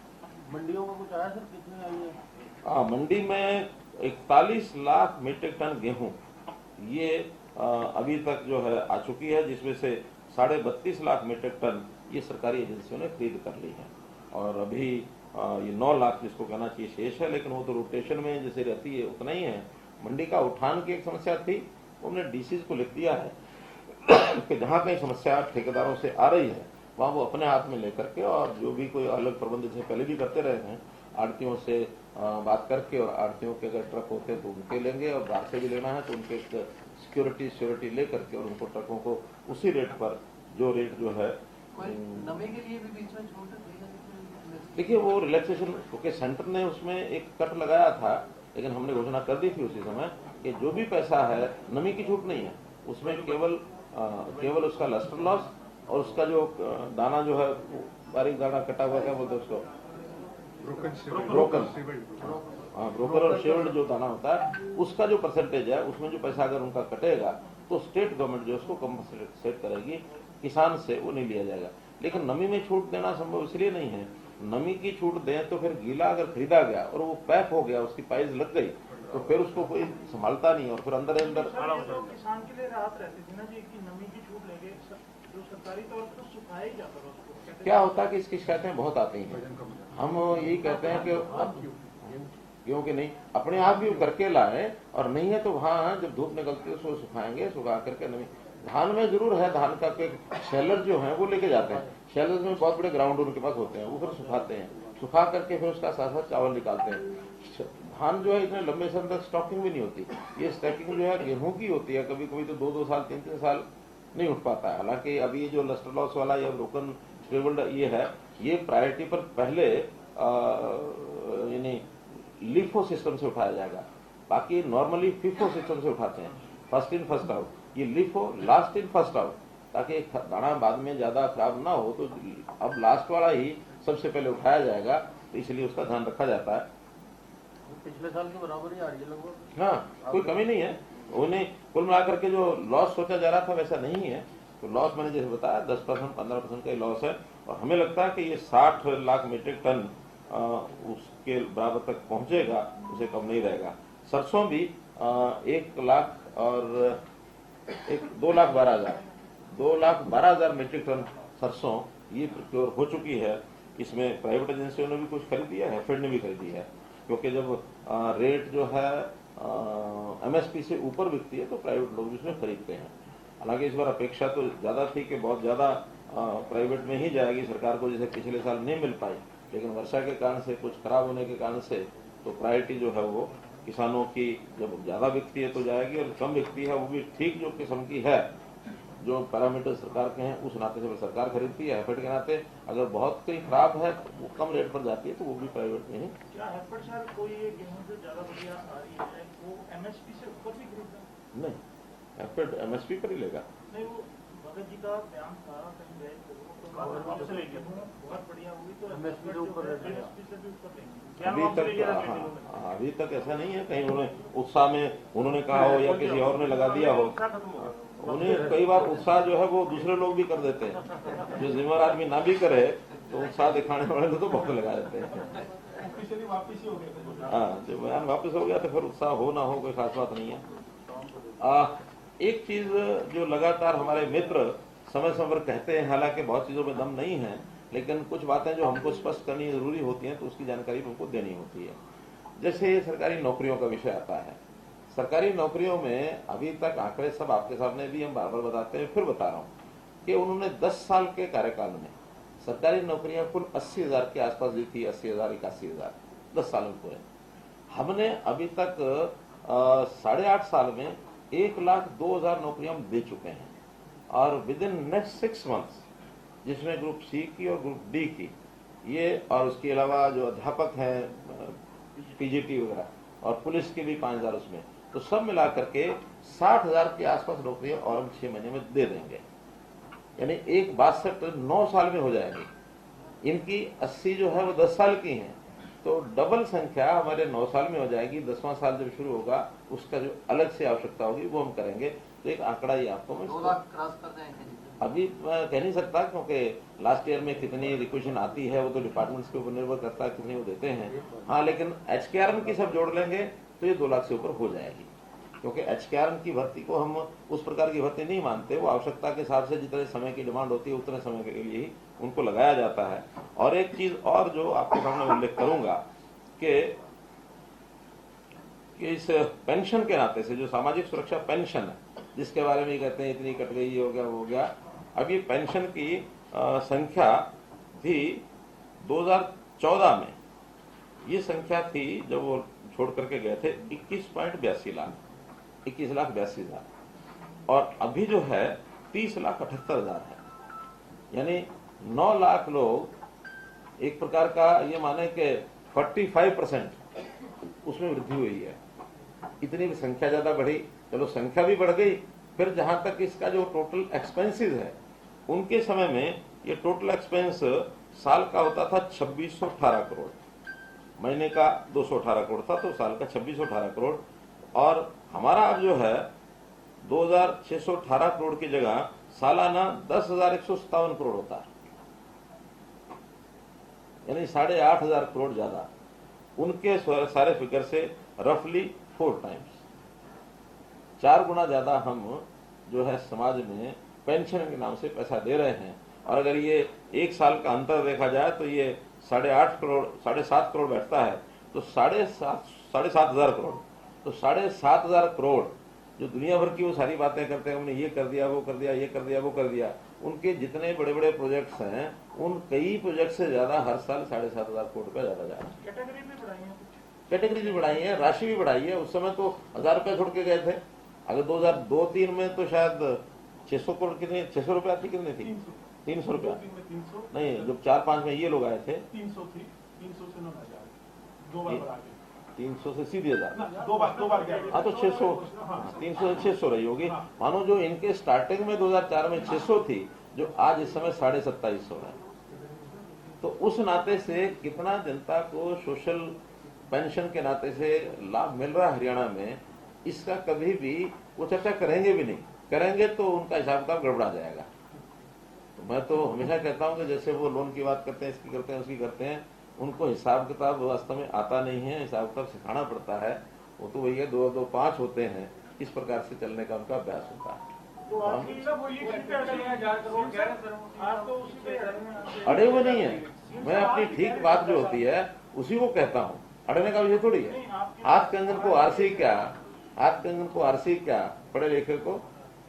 मंडियों में कुछ आया सर, कितनी आई है? हाँ, मंडी में 41 लाख मीट्रिक टन गेहूं ये अभी तक जो है आ चुकी है, जिसमें से 32.5 लाख मीट्रिक टन ये सरकारी एजेंसियों ने खरीद कर ली है। और अभी ये 9 लाख जिसको कहना चाहिए शेष है, लेकिन वो तो रोटेशन में जैसे रहती है उतना ही है। मंडी का उठान की एक समस्या थी, उन्होंने डीसीज को लिख दिया है कि जहां कहीं समस्या ठेकेदारों से आ रही है वहां वो अपने हाथ में लेकर के, और जो भी कोई अलग प्रबंध जैसे पहले भी करते रहे हैं, आड़तियों से बात करके, और आड़तियों के अगर ट्रक होते हैं तो उनके लेंगे, और बाहर से भी लेना है तो उनके सिक्योरिटी ले करके और उनको ट्रकों को उसी रेट पर जो रेट जो है। नमी के लिए भी बीच में छूट देखिए वो रिलैक्सेशन क्योंकि सेंटर ने उसमें एक कट लगाया था, लेकिन हमने घोषणा कर दी थी उसी समय कि जो भी पैसा है नमी की छूट नहीं है उसमें, केवल उसका लस्टर लॉस और उसका जो दाना जो है बारीक दाना कटा हुआ, क्या बोलते हैं उसको, ब्रोकर और शेवल्ड जो दाना होता है उसका जो परसेंटेज है उसमें जो पैसा अगर उनका कटेगा तो स्टेट गवर्नमेंट जो उसको कंपनसेट करेगी, किसान से वो नहीं लिया जाएगा। लेकिन नमी में छूट देना संभव इसलिए नहीं है, नमी की छूट दें तो फिर गीला अगर खरीदा गया और वो पैक हो गया, उसकी पाइज लग गई तो फिर उसको कोई संभालता नहीं और फिर अंदर किसान के लिए राहत रहती थी ना जी कि नमी की छूट लेंगे, जो सरकारी तौर पर सुखाया ही जाता था उसको। क्या होता है कि इसकी शिकायतें बहुत आती हैं। हम यही कहते हैं कि क्योंकि नहीं अपने आप भी वो करके लाए, और नहीं है तो वहां जब धूप निकलती है उसको सुखाएंगे, सुखा करके नमी। धान में जरूर है, धान का शेलर जो है वो लेके जाते हैं, शेलर में बहुत बड़े ग्राउंड उनके पास होते हैं, वो फिर सुखाते हैं, सुखा करके फिर उसका साथ साथ चावल निकालते हैं। धान जो है इतने लंबे समय तक स्टॉकिंग भी नहीं होती, ये स्टॉकिंग जो है गेहूं की होती है, कभी कभी तो 2-2 साल 3-3 साल नहीं उठ पाता है। हालांकि अभी ये जो लस्टर लॉस वाला या ब्रोकन स्टेबल्ड ये है, ये प्रायोरिटी पर पहले यानी लिफो सिस्टम से उठाया जाएगा, बाकी नॉर्मली फिफो सिस्टम से उठाते हैं, फर्स्ट इन फर्स्ट आउट, ये LIFO last in first out, ताकि दाना बाद में ज्यादा खराब ना हो। तो अब लास्ट वाला ही सबसे पहले उठाया जाएगा, तो इसलिए उसका ध्यान रखा जाता है। पिछले साल के बराबर ही आ रही है लगभग। हाँ, कोई कमी नहीं है। उन्हें कुल मिलाकर के जो लॉस सोचा जा रहा था वैसा नहीं है। तो लॉस मैंने जैसे बताया 10% 15% का ही लॉस है, और हमें लगता है कि ये 60 लाख मीट्रिक टन उसके बराबर तक पहुंचेगा, उसे कम नहीं रहेगा। सरसों भी 1 लाख और 2,12,000 मीट्रिक टन सरसों ये प्रोक्योर हो चुकी है। इसमें प्राइवेट एजेंसियों ने भी कुछ खरीदी है, फेड ने भी खरीदी है, क्योंकि जब रेट जो है एमएसपी से ऊपर बिकती है तो प्राइवेट लोग भी इसमें खरीदते हैं। हालांकि इस बार अपेक्षा तो ज्यादा थी कि बहुत ज्यादा प्राइवेट में ही जाएगी सरकार को, जैसे पिछले साल नहीं मिल पाई, लेकिन वर्षा के कारण से, कुछ खराब होने के कारण से, तो प्रायोरिटी जो है वो किसानों की जब ज्यादा बिकती है तो जाएगी, और कम बिकती है वो भी ठीक जो किस्म की है, जो पैरामीटर सरकार के हैं उस नाते से सरकार खरीदती है। हेफेड के नाते अगर बहुत कहीं खराब है वो कम रेट पर जाती है तो वो भी प्राइवेट में ही। क्या हेफेड सर कोई ये गेहूं से ज्यादा बढ़िया आ रही है, वो एमएसपी से ऊपर भी खरीदता? नहीं, हेफेड एमएसपी पर ही लेगा। नहीं, वो भगत जी का बयान था कहीं गए थे, बहुत बढ़िया हुई तो एमएसपी से ऊपर एमएसपी से भी ऊपर लेंगे। अभी तक ऐसा नहीं है कहीं उन्होंने उत्साह में उन्होंने कहा हो या किसी और ने लगा दिया हो। उन्हें कई बार उत्साह जो है वो दूसरे लोग भी कर देते हैं, जो जिम्मेदार आदमी ना भी करे तो उत्साह दिखाने वाले तो बहुत लगा देते हैं। हाँ, जब बयान वापस हो गया तो फिर उत्साह हो ना हो कोई खास बात नहीं है। एक चीज जो लगातार हमारे मित्र समय समय पर कहते हैं, हालांकि बहुत चीजों में दम नहीं है, लेकिन कुछ बातें जो हमको स्पष्ट करनी जरूरी होती हैं तो उसकी जानकारी हमको देनी होती है। जैसे सरकारी नौकरियों का विषय आता है, सरकारी नौकरियों में अभी तक आंकड़े सब आपके सामने भी हम बार बार बताते हैं, फिर बता रहा हूँ कि उन्होंने 10 साल के कार्यकाल में सरकारी नौकरियां कुल 80,000 के आसपास दी थी, 80,000 81,000 10 साल में पूरे। हमने अभी तक 8.5 साल में 1,02,000 नौकरियां हम दे चुके हैं, और विद इन नेक्स्ट 6 मंथ्स जिसमें ग्रुप सी की और ग्रुप डी की ये, और उसके अलावा जो अध्यापक हैं पीजीटी वगैरह, और पुलिस की भी 5,000 उसमें, तो सब मिला करके 60,000 के आसपास नौकरियां और हम 6 महीने में दे देंगे। यानी 9 साल में हो जाएगी। इनकी 80 जो है वो 10 साल की हैं, तो डबल संख्या हमारे 9 साल में हो जाएगी। 10वां साल जब शुरू होगा उसका जो अलग से आवश्यकता होगी वो हम करेंगे। तो एक आंकड़ा ये आपको मैं 2 लाख क्रॉस कर देंगे अभी कह नहीं सकता, क्योंकि लास्ट ईयर में कितनी रिक्वेशन आती है वो तो डिपार्टमेंट्स के ऊपर निर्भर करता है कितनी वो देते हैं। हाँ, लेकिन HKRM की सब जोड़ लेंगे तो ये 2 लाख से ऊपर हो जाएगी, क्योंकि HKRM की भर्ती को हम उस प्रकार की भर्ती नहीं मानते। वो आवश्यकता के हिसाब से जितने समय की डिमांड होती है उतने समय के लिए ही उनको लगाया जाता है। और एक चीज और जो आपके सामने उल्लेख करूंगा कि इस पेंशन के नाते से जो सामाजिक सुरक्षा पेंशन है, जिसके बारे में कहते हैं इतनी कट गई, ये हो गया वो हो गया, अब ये पेंशन की संख्या थी 2014 में, ये संख्या थी जब वो छोड़ करके गए थे 21.82 लाख, 21,82,000, और अभी जो है 30,78,000 है। यानी 9 लाख लोग एक प्रकार का ये माने कि 45% उसमें वृद्धि हुई है। इतनी संख्या ज्यादा बढ़ी, चलो संख्या भी बढ़ गई, फिर जहां तक इसका जो टोटल एक्सपेंसेस है, उनके समय में ये टोटल एक्सपेंस साल का होता था 2618 करोड़, महीने का 218 करोड़ था, तो साल का 2618 करोड़, और हमारा अब जो है 2,618 करोड़ की जगह सालाना 10,157 करोड़ होता है, यानी 8,500 करोड़ ज्यादा। उनके सारे फिगर से रफली 4 टाइम्स, 4 गुना ज्यादा हम जो है समाज में पेंशन के नाम से पैसा दे रहे हैं। और अगर ये 1 साल का अंतर देखा जाए तो ये 8.5 करोड़ 7.5 करोड़ बैठता है, तो 7.5 7,500 करोड़। तो 7,500 करोड़ जो दुनिया भर की वो सारी बातें करते हैं, हमने ये कर दिया, वो कर दिया, ये कर दिया, वो कर दिया, उनके जितने बड़े बड़े प्रोजेक्ट्स हैं उन कई प्रोजेक्ट से ज्यादा हर साल 7,500 करोड़ रुपया ज्यादा जा रहा है। कैटेगरी भी बढ़ाई है कुछ? कैटेगरी भी बढ़ाई है, राशि भी बढ़ाई है। उस समय तो 1,000 रुपया छोड़ के गए थे। अगर 2002-03 में तो शायद 600 करोड़ कितनी, 600 रुपया थी, कितनी थी? 300 रुपया 300 नहीं, जब 4-5 में ये लोग आए थे 300 थी, 300 से 9,000 दो बार बढ़ा के 300 से सीधे 1,000। दो बार गया। हाँ तो 600, 300 से 600 रही होगी। मानो जो इनके स्टार्टिंग में 2004 में 600 थी, जो आज इस समय 2,750 है। तो उस नाते से कितना जनता को सोशल पेंशन के नाते से लाभ मिल रहा है हरियाणा में, इसका कभी भी वो चर्चा करेंगे भी नहीं। करेंगे तो उनका हिसाब किताब गड़बड़ा जाएगा। तो मैं तो हमेशा कहता हूं कि जैसे वो लोन की बात करते हैं, इसकी करते हैं, उसकी करते हैं, उनको हिसाब किताब वास्तव में आता नहीं है, हिसाब किताब सिखाना पड़ता है। वो तो वही है 2-2 5 होते हैं, इस प्रकार से चलने का उनका अभ्यास होता है। तो आप सब वो ये कहते हैं 1,000 करोड़ कह रहे हैं, आप तो उसी पे अड़े हुए नहीं है। मैं अपनी ठीक बात जो होती है उसी को कहता हूँ, अड़ने का विषय थोड़ी है। हाथ कंगन को आरसी क्या, हाथ कंगन को आरसी क्या, पढ़े लिखे को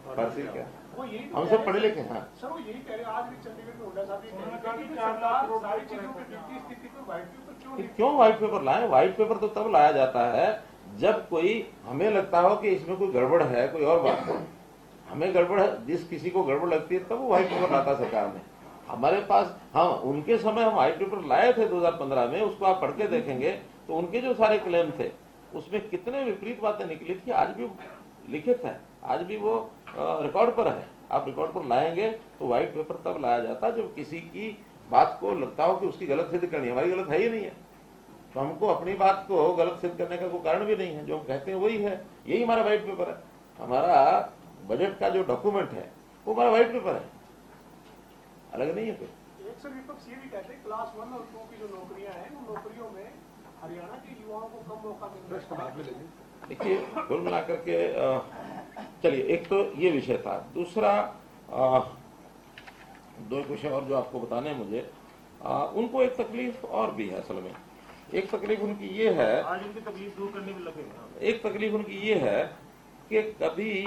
फारसी क्या, वो यही हम सब पढ़े लिखे हैं। सर वो यही कह रहे हैं, आज भी चंडीगढ़ में हुड्डा साहब ये कह रहे हैं कि सरकार सारी चीजों की ड्यूटी स्थिति को व्हाइट पेपर क्यों नहीं? क्यों व्हाइट पेपर लाए? व्हाइट पेपर तो तब लाया जाता है जब कोई हमें लगता हो कि इसमें कोई गड़बड़ है, कोई और बात है। हमें गड़बड़ है, जिस किसी को गड़बड़ लगती है तब वो व्हाइट पेपर लाता सरकार ने। हमारे पास, हाँ उनके समय हम व्हाइट पेपर लाए थे 2015 में, उसको आप पढ़ के देखेंगे तो उनके जो सारे क्लेम थे उसमें कितने विपरीत बातें निकली थी, आज भी लिखित है, आज भी वो रिकॉर्ड पर है। आप रिकॉर्ड पर लाएंगे तो व्हाइट पेपर तब लाया जाता है जब किसी की बात को लगता हो कि उसकी गलत सिद्ध करनी है। हमारी गलत है ही नहीं है, तो हमको अपनी बात को गलत सिद्ध करने का कोई कारण भी नहीं है। जो हम कहते हैं वही है, यही हमारा व्हाइट पेपर है। हमारा बजट का जो डॉक्यूमेंट है वो हमारा व्हाइट पेपर है, अलग नहीं है कोई। एक सर विपक्ष ये भी कहते हैं क्लास 1 और 2 की जो नौकरियां हैं, उन नौकरियों में हरियाणा के युवाओं को कम मौका मिल रहा है। देखिए कुल मिलाकर के चलिए, एक तो ये विषय था। दूसरा 2 विषय और जो आपको बताने हैं मुझे, उनको एक तकलीफ और भी है। असल में एक तकलीफ उनकी ये है, आज उनकी तकलीफ दूर करने में लगे हैं। एक तकलीफ उनकी ये है कि कभी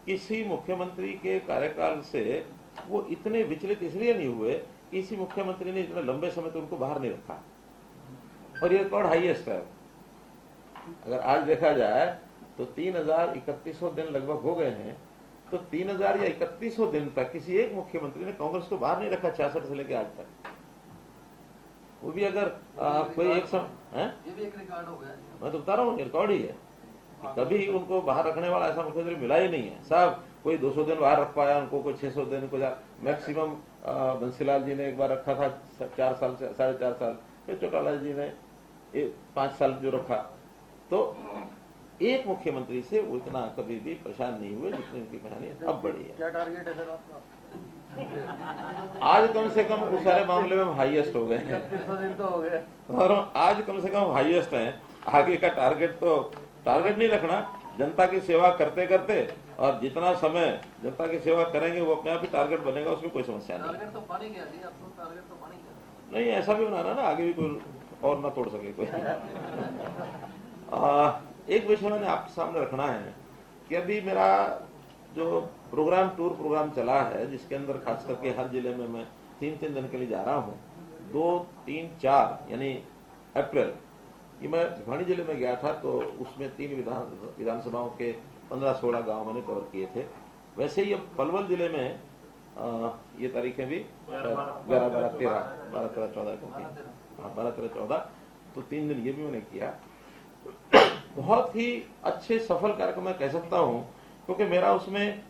किसी मुख्यमंत्री के कार्यकाल से वो इतने विचलित इसलिए नहीं हुए कि किसी मुख्यमंत्री ने इतने लंबे समय तक उनको बाहर नहीं रखा, और ये रिकॉर्ड हाईएस्ट है। अगर आज देखा जाए तो 3,3100 दिन लगभग हो गए हैं, तो 3,000 या 3100 दिन तक किसी एक मुख्यमंत्री ने कांग्रेस को बाहर नहीं रखा, 66 से लेकर आज तक। वो भी अगर कोई एक समय, ये भी एक रिकॉर्ड हो गया। मैं तो बता रहा हूँ रिकॉर्ड ही है, कभी उनको बाहर रखने वाला ऐसा मुख्यमंत्री मिला ही नहीं है। सब कोई 200 दिन बाहर रख पाया, उनको कोई 600 दिन को मैक्सिमम बंसीलाल जी ने एक बार रखा था 4 साल से 4.5 साल, फिर चौटाला जी ने 5 साल जो रखा। तो एक मुख्यमंत्री से वो इतना कभी भी परेशान नहीं हुए जितनी उनकी कहानी अब बड़ी है। क्या टारगेट है सर आपका? आज कम से कम उस सारे मामले में हम हाईएस्ट हो गए हैं, 36 दिन तो हो गए, और आज कम से कम हाईएस्ट हैं। आगे का टारगेट नहीं रखना, जनता की सेवा करते करते, और जितना समय जनता की सेवा करेंगे वो अपने आप ही टारगेट बनेगा, उसमें कोई समस्या नहीं। टारगेट तो पानी गया जी, आप तो टारगेट तो पानी गया। नहीं, ऐसा भी बनाना ना आगे भी कोई और ना तोड़ सके कोई। एक विषय मैंने आपके सामने रखना है कि अभी मेरा जो टूर प्रोग्राम चला है, जिसके अंदर खास करके हर जिले में मैं 3-3 दिन के लिए जा रहा हूँ। 2, 3, 4 यानी अप्रैल ये मैं भिवानी जिले में गया था, तो उसमें 3 विधानसभाओं के 15-16 गांव मैंने कवर किए थे। वैसे ही अब पलवल जिले में ये तारीखें भी 11, 12, 13, 14, तो 3 दिन ये भी मैंने किया। बहुत ही अच्छे सफल कार्यक्रम मैं कह सकता हूं, क्योंकि मेरा उसमें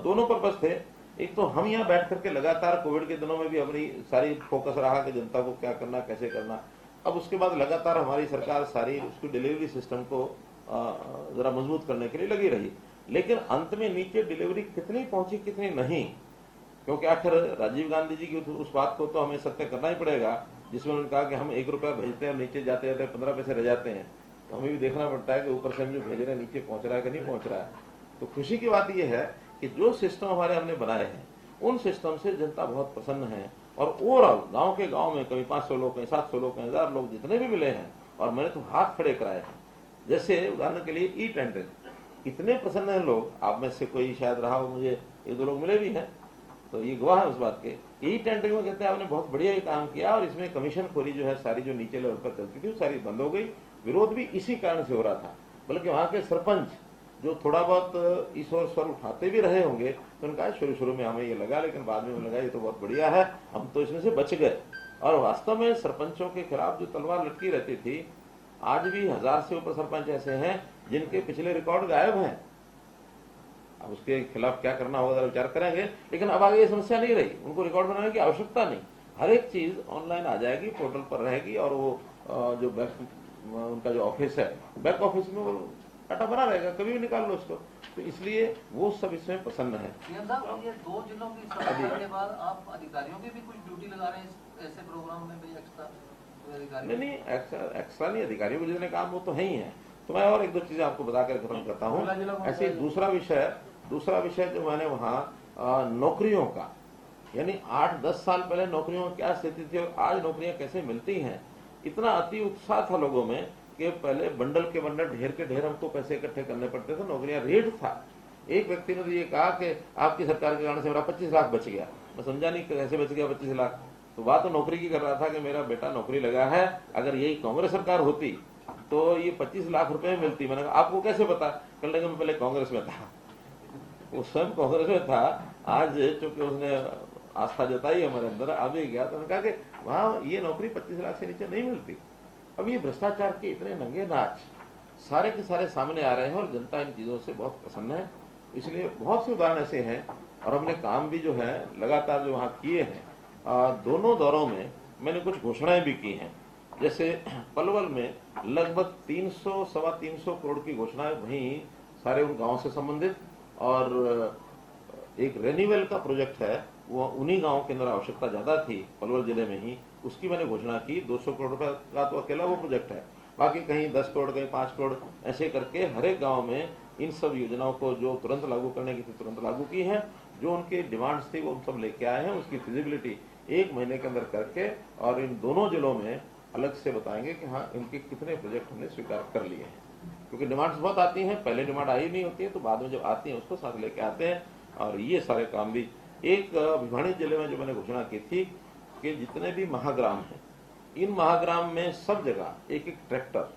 दोनों पर्पस थे। एक तो हम यहाँ बैठ करके लगातार कोविड के दिनों में भी अपनी सारी फोकस रहा कि जनता को क्या करना, कैसे करना। अब उसके बाद लगातार हमारी सरकार सारी उसकी डिलीवरी सिस्टम को जरा मजबूत करने के लिए लगी रही, लेकिन अंत में नीचे डिलीवरी कितनी पहुंची कितनी नहीं, क्योंकि आखिर राजीव गांधी जी की उस बात को तो हमें सत्य करना ही पड़ेगा, जिसमें उन्होंने कहा कि हम 1 रुपया भेजते हैं, नीचे जाते जाते 15 पैसे रह जाते हैं। तो हमें भी देखना पड़ता है कि ऊपर से हम जो भेज रहे हैं नीचे पहुंच रहा है कि नहीं पहुंच रहा है। तो खुशी की बात यह है कि जो सिस्टम हमारे हमने बनाए हैं उन सिस्टम से जनता बहुत प्रसन्न है, और ओवरऑल गांव के गांव में कभी 500 लोग हैं, 700 लोग हैं, 1000 लोग जितने भी मिले हैं और मैंने तो हाथ खड़े कराए हैं। जैसे उदाहरण के लिए ई टेंडरिंग, इतने प्रसन्न हैं लोग, आप में से कोई शायद रहा हो, मुझे एक दो लोग मिले भी हैं तो ये गवाह है उस बात के। ई टेंडरिंग में कहते हैं आपने बहुत बढ़िया ये काम किया, और इसमें कमीशन खोरी जो है सारी जो नीचे लेवल पर चलती थी वो सारी बंद हो गई। विरोध भी इसी कारण से हो रहा था, बल्कि वहां के सरपंच जो थोड़ा बहुत इस ओर स्वर उठाते भी रहे होंगे तो उनका शुरू में हमें ये लगा, लेकिन बाद में लगा ये तो बहुत बढ़िया है, हम तो इसमें से बच गए। और वास्तव में सरपंचों के खिलाफ जो तलवार लटकी रहती थी, आज भी 1000 से ऊपर सरपंच ऐसे हैं जिनके पिछले रिकॉर्ड गायब हैं। अब उसके खिलाफ क्या करना होगा जरा विचार करेंगे, लेकिन अब आगे ये समस्या नहीं रही, उनको रिकॉर्ड बनाने की आवश्यकता नहीं, हर एक चीज ऑनलाइन आ जाएगी, पोर्टल पर रहेगी, और वो जो उनका जो ऑफिस है, बैक ऑफिस में वो डाटा बना रहेगा, कभी भी निकाल लो उसको। तो इसलिए वो सब इसमें प्रसन्न है। सीएम साहब, ये 2 जिलों की समस्या के बाद आप अधिकारियों की भी कुछ ड्यूटी लगा रहे हैं ऐसे प्रोग्राम में भी एक्स्ट्रा? नहीं, एक्स्ट्रा नहीं, अधिकारियों को जितने काम वो तो है ही है। तो मैं और एक दो चीजें आपको बताकर खत्म करता हूँ। ऐसे दूसरा विषय जो मैंने वहाँ नौकरियों का, यानी 8-10 साल पहले नौकरियों की क्या स्थिति थी और आज नौकरियां कैसे मिलती हैं, इतना अति उत्साह था लोगों में कि पहले बंडल के बंडल, ढेर के ढेर हमको पैसे इकट्ठे करने पड़ते थे, नौकरियां रेट था। एक व्यक्ति ने तो ये कहा कि आपकी सरकार के कारण से मेरा 25 लाख बच गया। मैं समझा नहीं कैसे बच गया 25 लाख। तो बात तो नौकरी की कर रहा था कि मेरा बेटा नौकरी लगा है, अगर यही कांग्रेस सरकार होती तो ये 25 लाख रुपए मिलती। मैंने कहा आपको कैसे पता? कल लगे मैं पहले कांग्रेस में था, वो स्वयं कांग्रेस में था। आज चूंकि उसने आस्था जताई हमारे अंदर, अभी गया तो उन्होंने कहा कि वहां ये नौकरी 25 लाख से नीचे नहीं मिलती। अब ये भ्रष्टाचार के इतने नंगे नाच सारे के सारे सामने आ रहे हैं और जनता इन चीजों से बहुत प्रसन्न है। इसलिए बहुत से उदाहरण ऐसे हैं, और हमने काम भी जो है लगातार जो वहां किए हैं, दोनों दौरों में मैंने कुछ घोषणाएं भी की हैं। जैसे पलवल में लगभग 300-325 करोड़ की घोषणाएं वहीं सारे उन गांवों से संबंधित, और एक रेन्यूअल का प्रोजेक्ट है, वो उन्हीं गांवों के अंदर आवश्यकता ज्यादा थी पलवल जिले में ही, उसकी मैंने घोषणा की। 200 करोड़ रुपए का तो अकेला वो प्रोजेक्ट है, बाकी कहीं 10 करोड़, कहीं 5 करोड़, ऐसे करके हर एक गांव में इन सब योजनाओं को जो तुरंत लागू करने की थी तुरंत लागू की है। जो उनके डिमांड्स थी वो सब लेके आए हैं, उसकी फिजिबिलिटी 1 महीने के अंदर करके, और इन दोनों जिलों में अलग से बताएंगे कि हाँ इनके कितने प्रोजेक्ट हमने स्वीकार कर लिए हैं। क्योंकि डिमांड्स बहुत आती हैं, पहले डिमांड आई नहीं होती है, तो बाद में जब आती है उसको साथ लेके आते हैं। और ये सारे काम भी एक भिवानी जिले में जो मैंने घोषणा की थी कि जितने भी महाग्राम हैं, इन महाग्राम में सब जगह एक एक ट्रैक्टर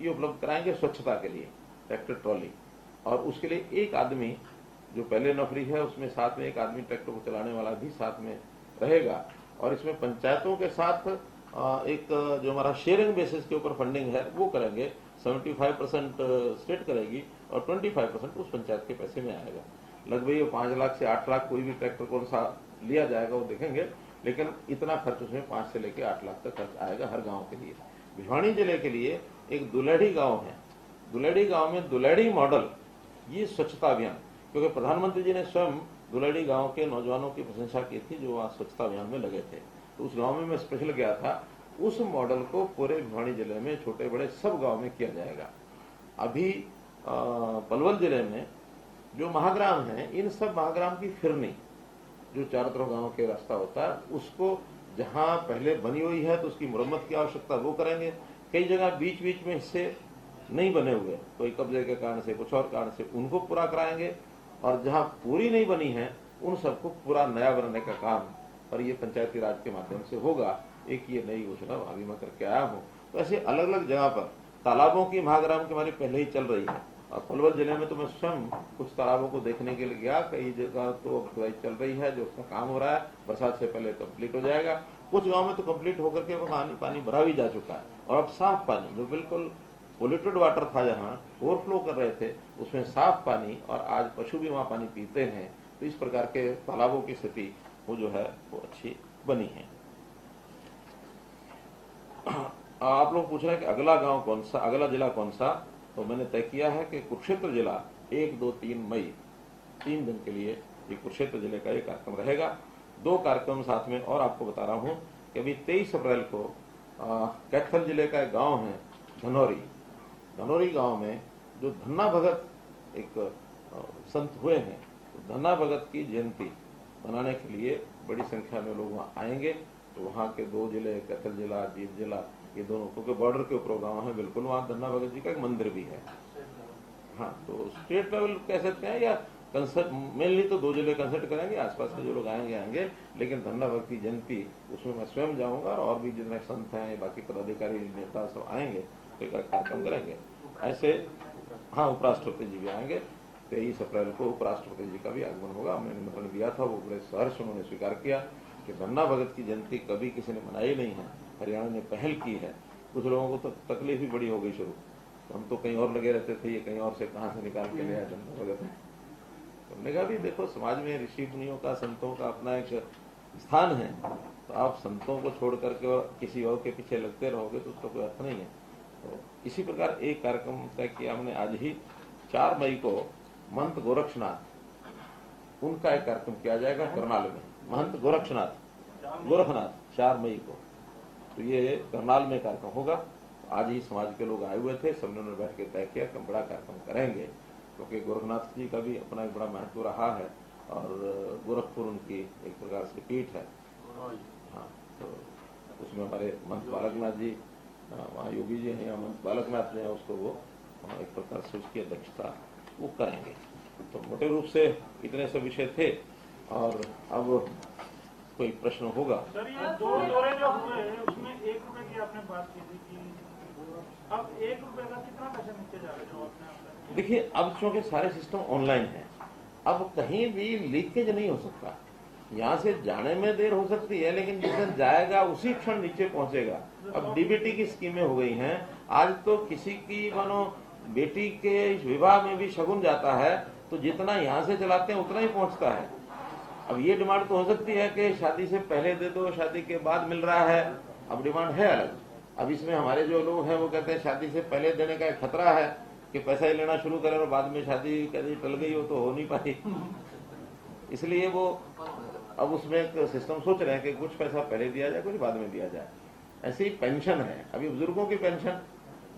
ये उपलब्ध कराएंगे स्वच्छता के लिए, ट्रैक्टर ट्रॉली, और उसके लिए एक आदमी जो पहले नौकरी है उसमें साथ में एक आदमी ट्रैक्टर को चलाने वाला भी साथ में रहेगा। और इसमें पंचायतों के साथ एक जो हमारा शेयरिंग बेसिस के ऊपर फंडिंग है वो करेंगे। 75% स्टेट करेगी और 25% उस पंचायत के पैसे में आएगा। लगभग ये 5 लाख से 8 लाख कोई भी ट्रैक्टर कौन सा लिया जाएगा वो देखेंगे, लेकिन इतना खर्च उसमें 5 से लेकर 8 लाख तक खर्च आएगा हर गांव के लिए। भिवानी जिले के लिए एक दुलेढ़ी गांव है, दुलेढ़ी गांव में दुलेढ़ी मॉडल ये स्वच्छता अभियान, क्योंकि प्रधानमंत्री जी ने स्वयं दुलेढ़ी गांव के नौजवानों की प्रशंसा की थी जो वहां स्वच्छता अभियान में लगे थे। तो उस गांव में मैं स्पेशल गया था। उस मॉडल को पूरे भिवानी जिले में छोटे बड़े सब गांव में किया जाएगा। अभी पलवल जिले में जो महाग्राम है, इन सब महाग्राम की फिरनी जो चारों तरफ गांव के रास्ता होता है, उसको जहां पहले बनी हुई है तो उसकी मुरम्मत की आवश्यकता वो करेंगे। कई जगह बीच बीच में हिस्से नहीं बने हुए, कोई कब्जे के कारण से, कुछ और कारण से, उनको पूरा कराएंगे। और जहां पूरी नहीं बनी है उन सबको पूरा नया बनाने का काम और ये पंचायती राज के माध्यम से होगा। एक ये नई घोषणा अभी मैं करके आया हूँ। तो ऐसे अलग अलग जगह पर तालाबों की महाग्राम की हमारी पहले ही चल रही है। और पलवल जिले में तो मैं स्वयं कुछ तालाबों को देखने के लिए गया, कई जगह तो खुदाई चल रही है, जो उसका काम हो रहा है, बरसात से पहले कंप्लीट हो जाएगा। कुछ गांव में तो कंप्लीट होकर के पानी भरा भी जा चुका है, और अब साफ पानी, जो बिल्कुल पोल्यूटेड वाटर था जहाँ ओवरफ्लो कर रहे थे, उसमें साफ पानी, और आज पशु भी वहां पानी पीते हैं। तो इस प्रकार के तालाबों की स्थिति वो जो है वो अच्छी बनी है। आप लोग पूछ रहे हैं कि अगला गांव कौन सा, अगला जिला कौन सा? तो मैंने तय किया है कि कुरुक्षेत्र जिला 1, 2, 3 मई 3 दिन के लिए ये कुरुक्षेत्र जिले का एक कार्यक्रम रहेगा। 2 कार्यक्रम साथ में और आपको बता रहा हूं कि अभी 23 अप्रैल को कैथल जिले का एक गांव है धनौरी, धनौरी गांव में जो धन्ना भगत एक संत हुए हैं, तो धन्ना भगत की जयंती मनाने के लिए बड़ी संख्या में लोग वहां आएंगे। तो वहां के 2 जिले, कैथल जिला, जींद जिला, ये दोनों, क्योंकि बॉर्डर के ऊपर गाँव है बिल्कुल, वहाँ धन्ना भगत जी का एक मंदिर भी है। हाँ, तो स्टेट लेवल कह सकते हैं, या कंसर्ट मेनली तो 2 जिले कंसर्ट करेंगे, आसपास के जो लोग आएंगे, लेकिन धन्ना भक्त की जयंती उसमें मैं स्वयं जाऊंगा और भी जितने संत हैं, बाकी पदाधिकारी नेता सब आएंगे, तो एक कार्यक्रम करेंगे ऐसे। हाँ, उपराष्ट्रपति जी भी आएंगे। 23 अप्रैल को उपराष्ट्रपति जी का भी आगमन होगा। हमने निमंत्रण दिया था, वो बड़े सहर्ष उन्होंने स्वीकार किया कि धन्ना भगत की जयंती कभी किसी ने मनाई नहीं है, हरियाणा ने पहल की है। कुछ लोगों को तो तकलीफ भी बड़ी हो गई शुरू, हम तो कहीं और लगे रहते थे, ये कहीं और से कहाँ से निकाल के ले आया धन्ना भगत। हमने कहा भी देखो, समाज में ऋषि मुनियों का, संतों का अपना एक स्थान है, तो आप संतों को छोड़ करके और किसी और के पीछे लगते रहोगे तो उसका कोई अर्थ नहीं है। तो इसी प्रकार एक कार्यक्रम तय किया हमने, आज ही 4 मई को महंत गोरखनाथ, उनका एक कार्यक्रम किया जाएगा करनाल में। महंत गोरखनाथ 4 मई को, तो ये करनाल में कार्यक्रम होगा। आज ही समाज के लोग आए हुए थे, सबने उन्होंने बैठ के तय किया कि बड़ा कार्यक्रम करेंगे, क्योंकि गोरखनाथ जी का भी अपना एक बड़ा महत्व रहा है और गोरखपुर उनकी एक प्रकार से पीठ है। हाँ, तो उसमें हमारे महंत बालकनाथ जी, वहाँ योगी जी हैं या महंत बालकनाथ जी हैं, उसको वो एक प्रकार से उसकी अध्यक्षता वो करेंगे। तो मोटे रूप से इतने सब विषय थे। और अब कोई प्रश्न होगा? सर, ये 2 दौरे जो हुए उसमें 1 रुपए की आपने बात की थी कि अब 1 रुपए का कितना पैसा नीचे जा रहा है जो आपने? देखिए, अब चूंकि सारे सिस्टम ऑनलाइन है, अब कहीं भी लीकेज नहीं हो सकता। यहाँ से जाने में देर हो सकती है, लेकिन जिस दिन जाएगा उसी क्षण नीचे पहुंचेगा। अब डीबीटी की स्कीमें हो गई हैं। आज तो किसी की मानो बेटी के विवाह में भी शगुन जाता है, तो जितना यहाँ से चलाते हैं उतना ही पहुंचता है। अब ये डिमांड तो हो सकती है कि शादी से पहले दे दो, शादी के बाद मिल रहा है, अब डिमांड है अलग। अब इसमें हमारे जो लोग हैं वो कहते हैं शादी से पहले देने का एक खतरा है कि पैसा ही लेना शुरू करें और बाद में शादी कभी टल गई हो तो हो नहीं पाई। इसलिए वो अब उसमें एक सिस्टम सोच रहे हैं कि कुछ पैसा पहले दिया जाए, कुछ बाद में दिया जाए। ऐसे ही पेंशन है, अभी बुजुर्गों की पेंशन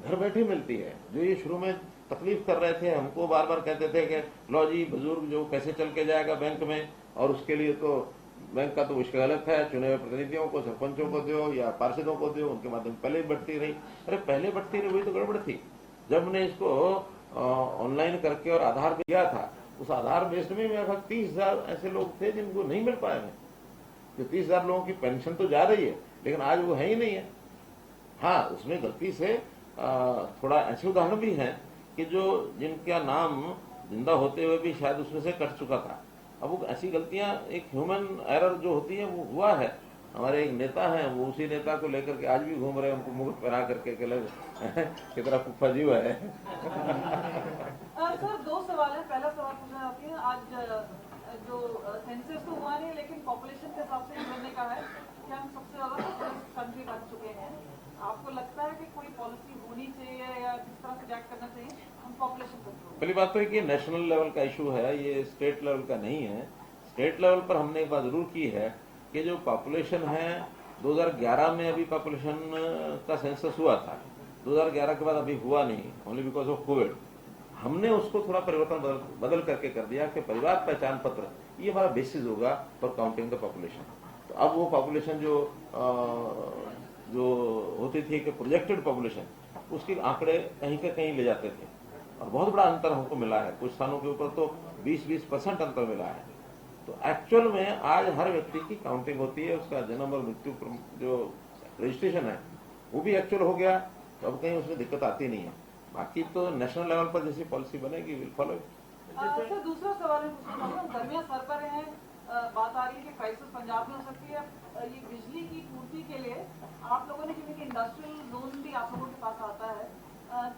घर बैठे मिलती है। जो ये शुरू में तकलीफ कर रहे थे, हमको बार बार कहते थे कि लो जी, बुजुर्ग जो कैसे चल के जाएगा बैंक में, और उसके लिए तो बैंक का तो विषय अलग है, चुने हुए प्रतिनिधियों को, सरपंचों को दो या पार्षदों को दो, उनके माध्यम पहले बढ़ती रही। अरे पहले बढ़ती रही, वही तो गड़बड़ थी। जब हमने इसको ऑनलाइन करके और आधार पे किया था, उस आधार बेस्ड में मेरे ख्याल 30,000 ऐसे लोग थे जिनको नहीं मिल पाए हैं। तो 30,000 लोगों की पेंशन तो जा रही है, लेकिन आज वो है ही नहीं है। हाँ, उसमें गलती से थोड़ा ऐसे उदाहरण भी हैं कि जो जिनका नाम जिंदा होते हुए भी शायद उसमें से कट चुका था। अब वो ऐसी गलतियां, एक ह्यूमन एरर जो होती है वो हुआ है। हमारे एक नेता हैं, वो उसी नेता को लेकर के आज भी घूम रहे हैं, उनको मुकुट पहना करके कि तरह फुफा जीव है। सर, 2 सवाल है। पहला सवाल पूछना चाहती है, आज जो सेंसस तो हुआ नहीं, लेकिन पॉपुलेशन के हिसाब से हमने कहा है कि हम सबसे ज्यादा कंट्री बन चुके हैं। आपको लगता है कि कोई पॉलिसी होनी चाहिए या किस तरह से रिएक्ट करना चाहिए हम पॉपुलेशन कंट्रोल? पहली बात तो है कि नेशनल लेवल का इशू है, ये स्टेट लेवल का नहीं है। स्टेट लेवल पर हमने एक बात जरूर की है कि जो पॉपुलेशन है, 2011 में अभी पॉपुलेशन का सेंसस हुआ था, 2011 के बाद अभी हुआ नहीं, ओनली बिकॉज ऑफ कोविड। हमने उसको थोड़ा परिवर्तन बदल करके कर दिया कि परिवार पहचान पत्र ये हमारा बेसिस होगा फॉर काउंटिंग द पॉपुलेशन। तो अब वो पॉपुलेशन जो होती थी कि प्रोजेक्टेड पॉपुलेशन, उसके आंकड़े कहीं के कहीं ले जाते थे और बहुत बड़ा अंतर हमको मिला है। कुछ स्थानों के ऊपर तो 20% अंतर मिला है। तो एक्चुअल में आज हर व्यक्ति की काउंटिंग होती है, उसका जन्म और मृत्यु जो रजिस्ट्रेशन है वो भी एक्चुअल हो गया, तो अब कहीं उसमें दिक्कत आती नहीं है। बाकी तो नेशनल लेवल पर जैसी पॉलिसी बनेगी विल फॉलो। सर, दूसरा सवाल है, गर्मियां सर पर हैं, बात आ रही है कि क्राइसिस पंजाब में हो सकती है। ये बिजली की पूर्ति के लिए आप लोगों ने, क्योंकि इंडस्ट्रियल जोन भी आप लोगों के पास आता है,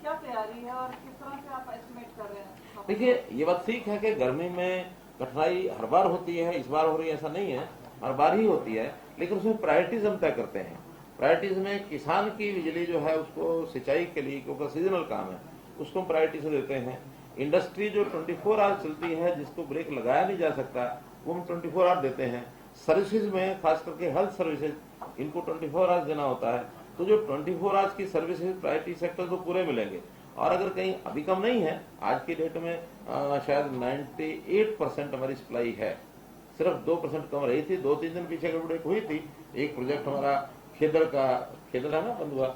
क्या तैयारी है और किस तरह से आप एस्टिमेट कर रहे हैं? देखिए, ये बात ठीक है कि गर्मी में कठिनाई हर बार होती है, इस बार हो रही है ऐसा नहीं है, हर बार ही होती है, लेकिन उसमें प्रायोरिटीज हम तय करते हैं। प्रायोरिटीज में किसान की बिजली जो है उसको सिंचाई के लिए, क्योंकि सीजनल काम है, उसको हम प्रायोरिटी से देते हैं। इंडस्ट्री जो 24 आवर्स चलती है, जिसको ब्रेक लगाया नहीं जा सकता, वो हम 24 आवर्स देते हैं। सर्विसेज में खास करके हेल्थ सर्विसेज, इनको 24 आवर्स देना होता है। तो जो 24 आवर्स की सर्विसेज प्रायोरिटी सेक्टर को पूरे मिलेंगे। और अगर कहीं अभी कम नहीं है, आज की डेट में शायद 98% हमारी सप्लाई है, सिर्फ 2% कम रही थी। 2-3 दिन पीछे ब्रेक हुई थी। एक प्रोजेक्ट हमारा खेदड़ है ना बंधुआ,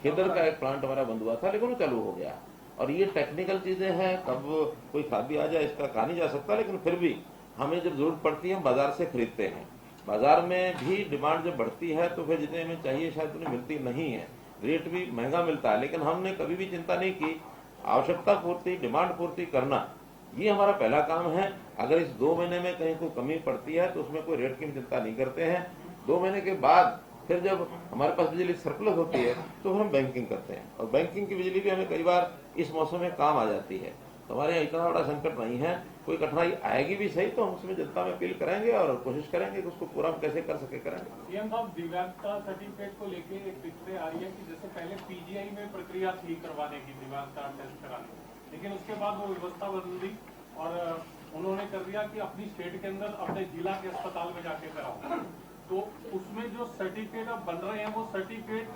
खेदर का एक प्लांट हमारा बंद हुआ था, लेकिन वो चालू हो गया। और ये टेक्निकल चीजें हैं, कब कोई खाद भी आ जाए इसका कहा नहीं जा सकता, लेकिन फिर भी हमें जब जरूरत पड़ती है हम बाजार से खरीदते हैं। बाजार में भी डिमांड जब बढ़ती है तो फिर जितने हमें चाहिए शायद उन्हें मिलती नहीं है, रेट भी महंगा मिलता है। लेकिन हमने कभी भी चिंता नहीं की, आवश्यकता पूर्ति, डिमांड पूर्ति करना ये हमारा पहला काम है। अगर इस 2 महीने में कहीं कोई कमी पड़ती है तो उसमें कोई रेट की चिंता नहीं करते हैं। 2 महीने के बाद फिर जब हमारे पास बिजली सरप्लस होती है तो फिर हम बैंकिंग करते हैं, और बैंकिंग की बिजली भी हमें कई बार इस मौसम में काम आ जाती है। तो हमारे यहाँ इतना बड़ा संकट नहीं है, कोई कठिनाई आएगी भी सही तो हम उसमें जनता में अपील करेंगे और कोशिश करेंगे कि उसको पूरा हम कैसे कर सके करेंगे। सीएम साहब, दिव्यांगता सर्टिफिकेट को लेके एक दिक्कतें आ रही है कि जैसे पहले पीजीआई में प्रक्रिया थी करवाने की दिव्यांगता टेस्ट कराने की, लेकिन उसके बाद वो व्यवस्था बदल दी और उन्होंने कर दिया कि अपनी स्टेट के अंदर अपने जिला के अस्पताल में जाके कराओ। तो उसमें जो सर्टिफिकेट अब बन रहे हैं वो सर्टिफिकेट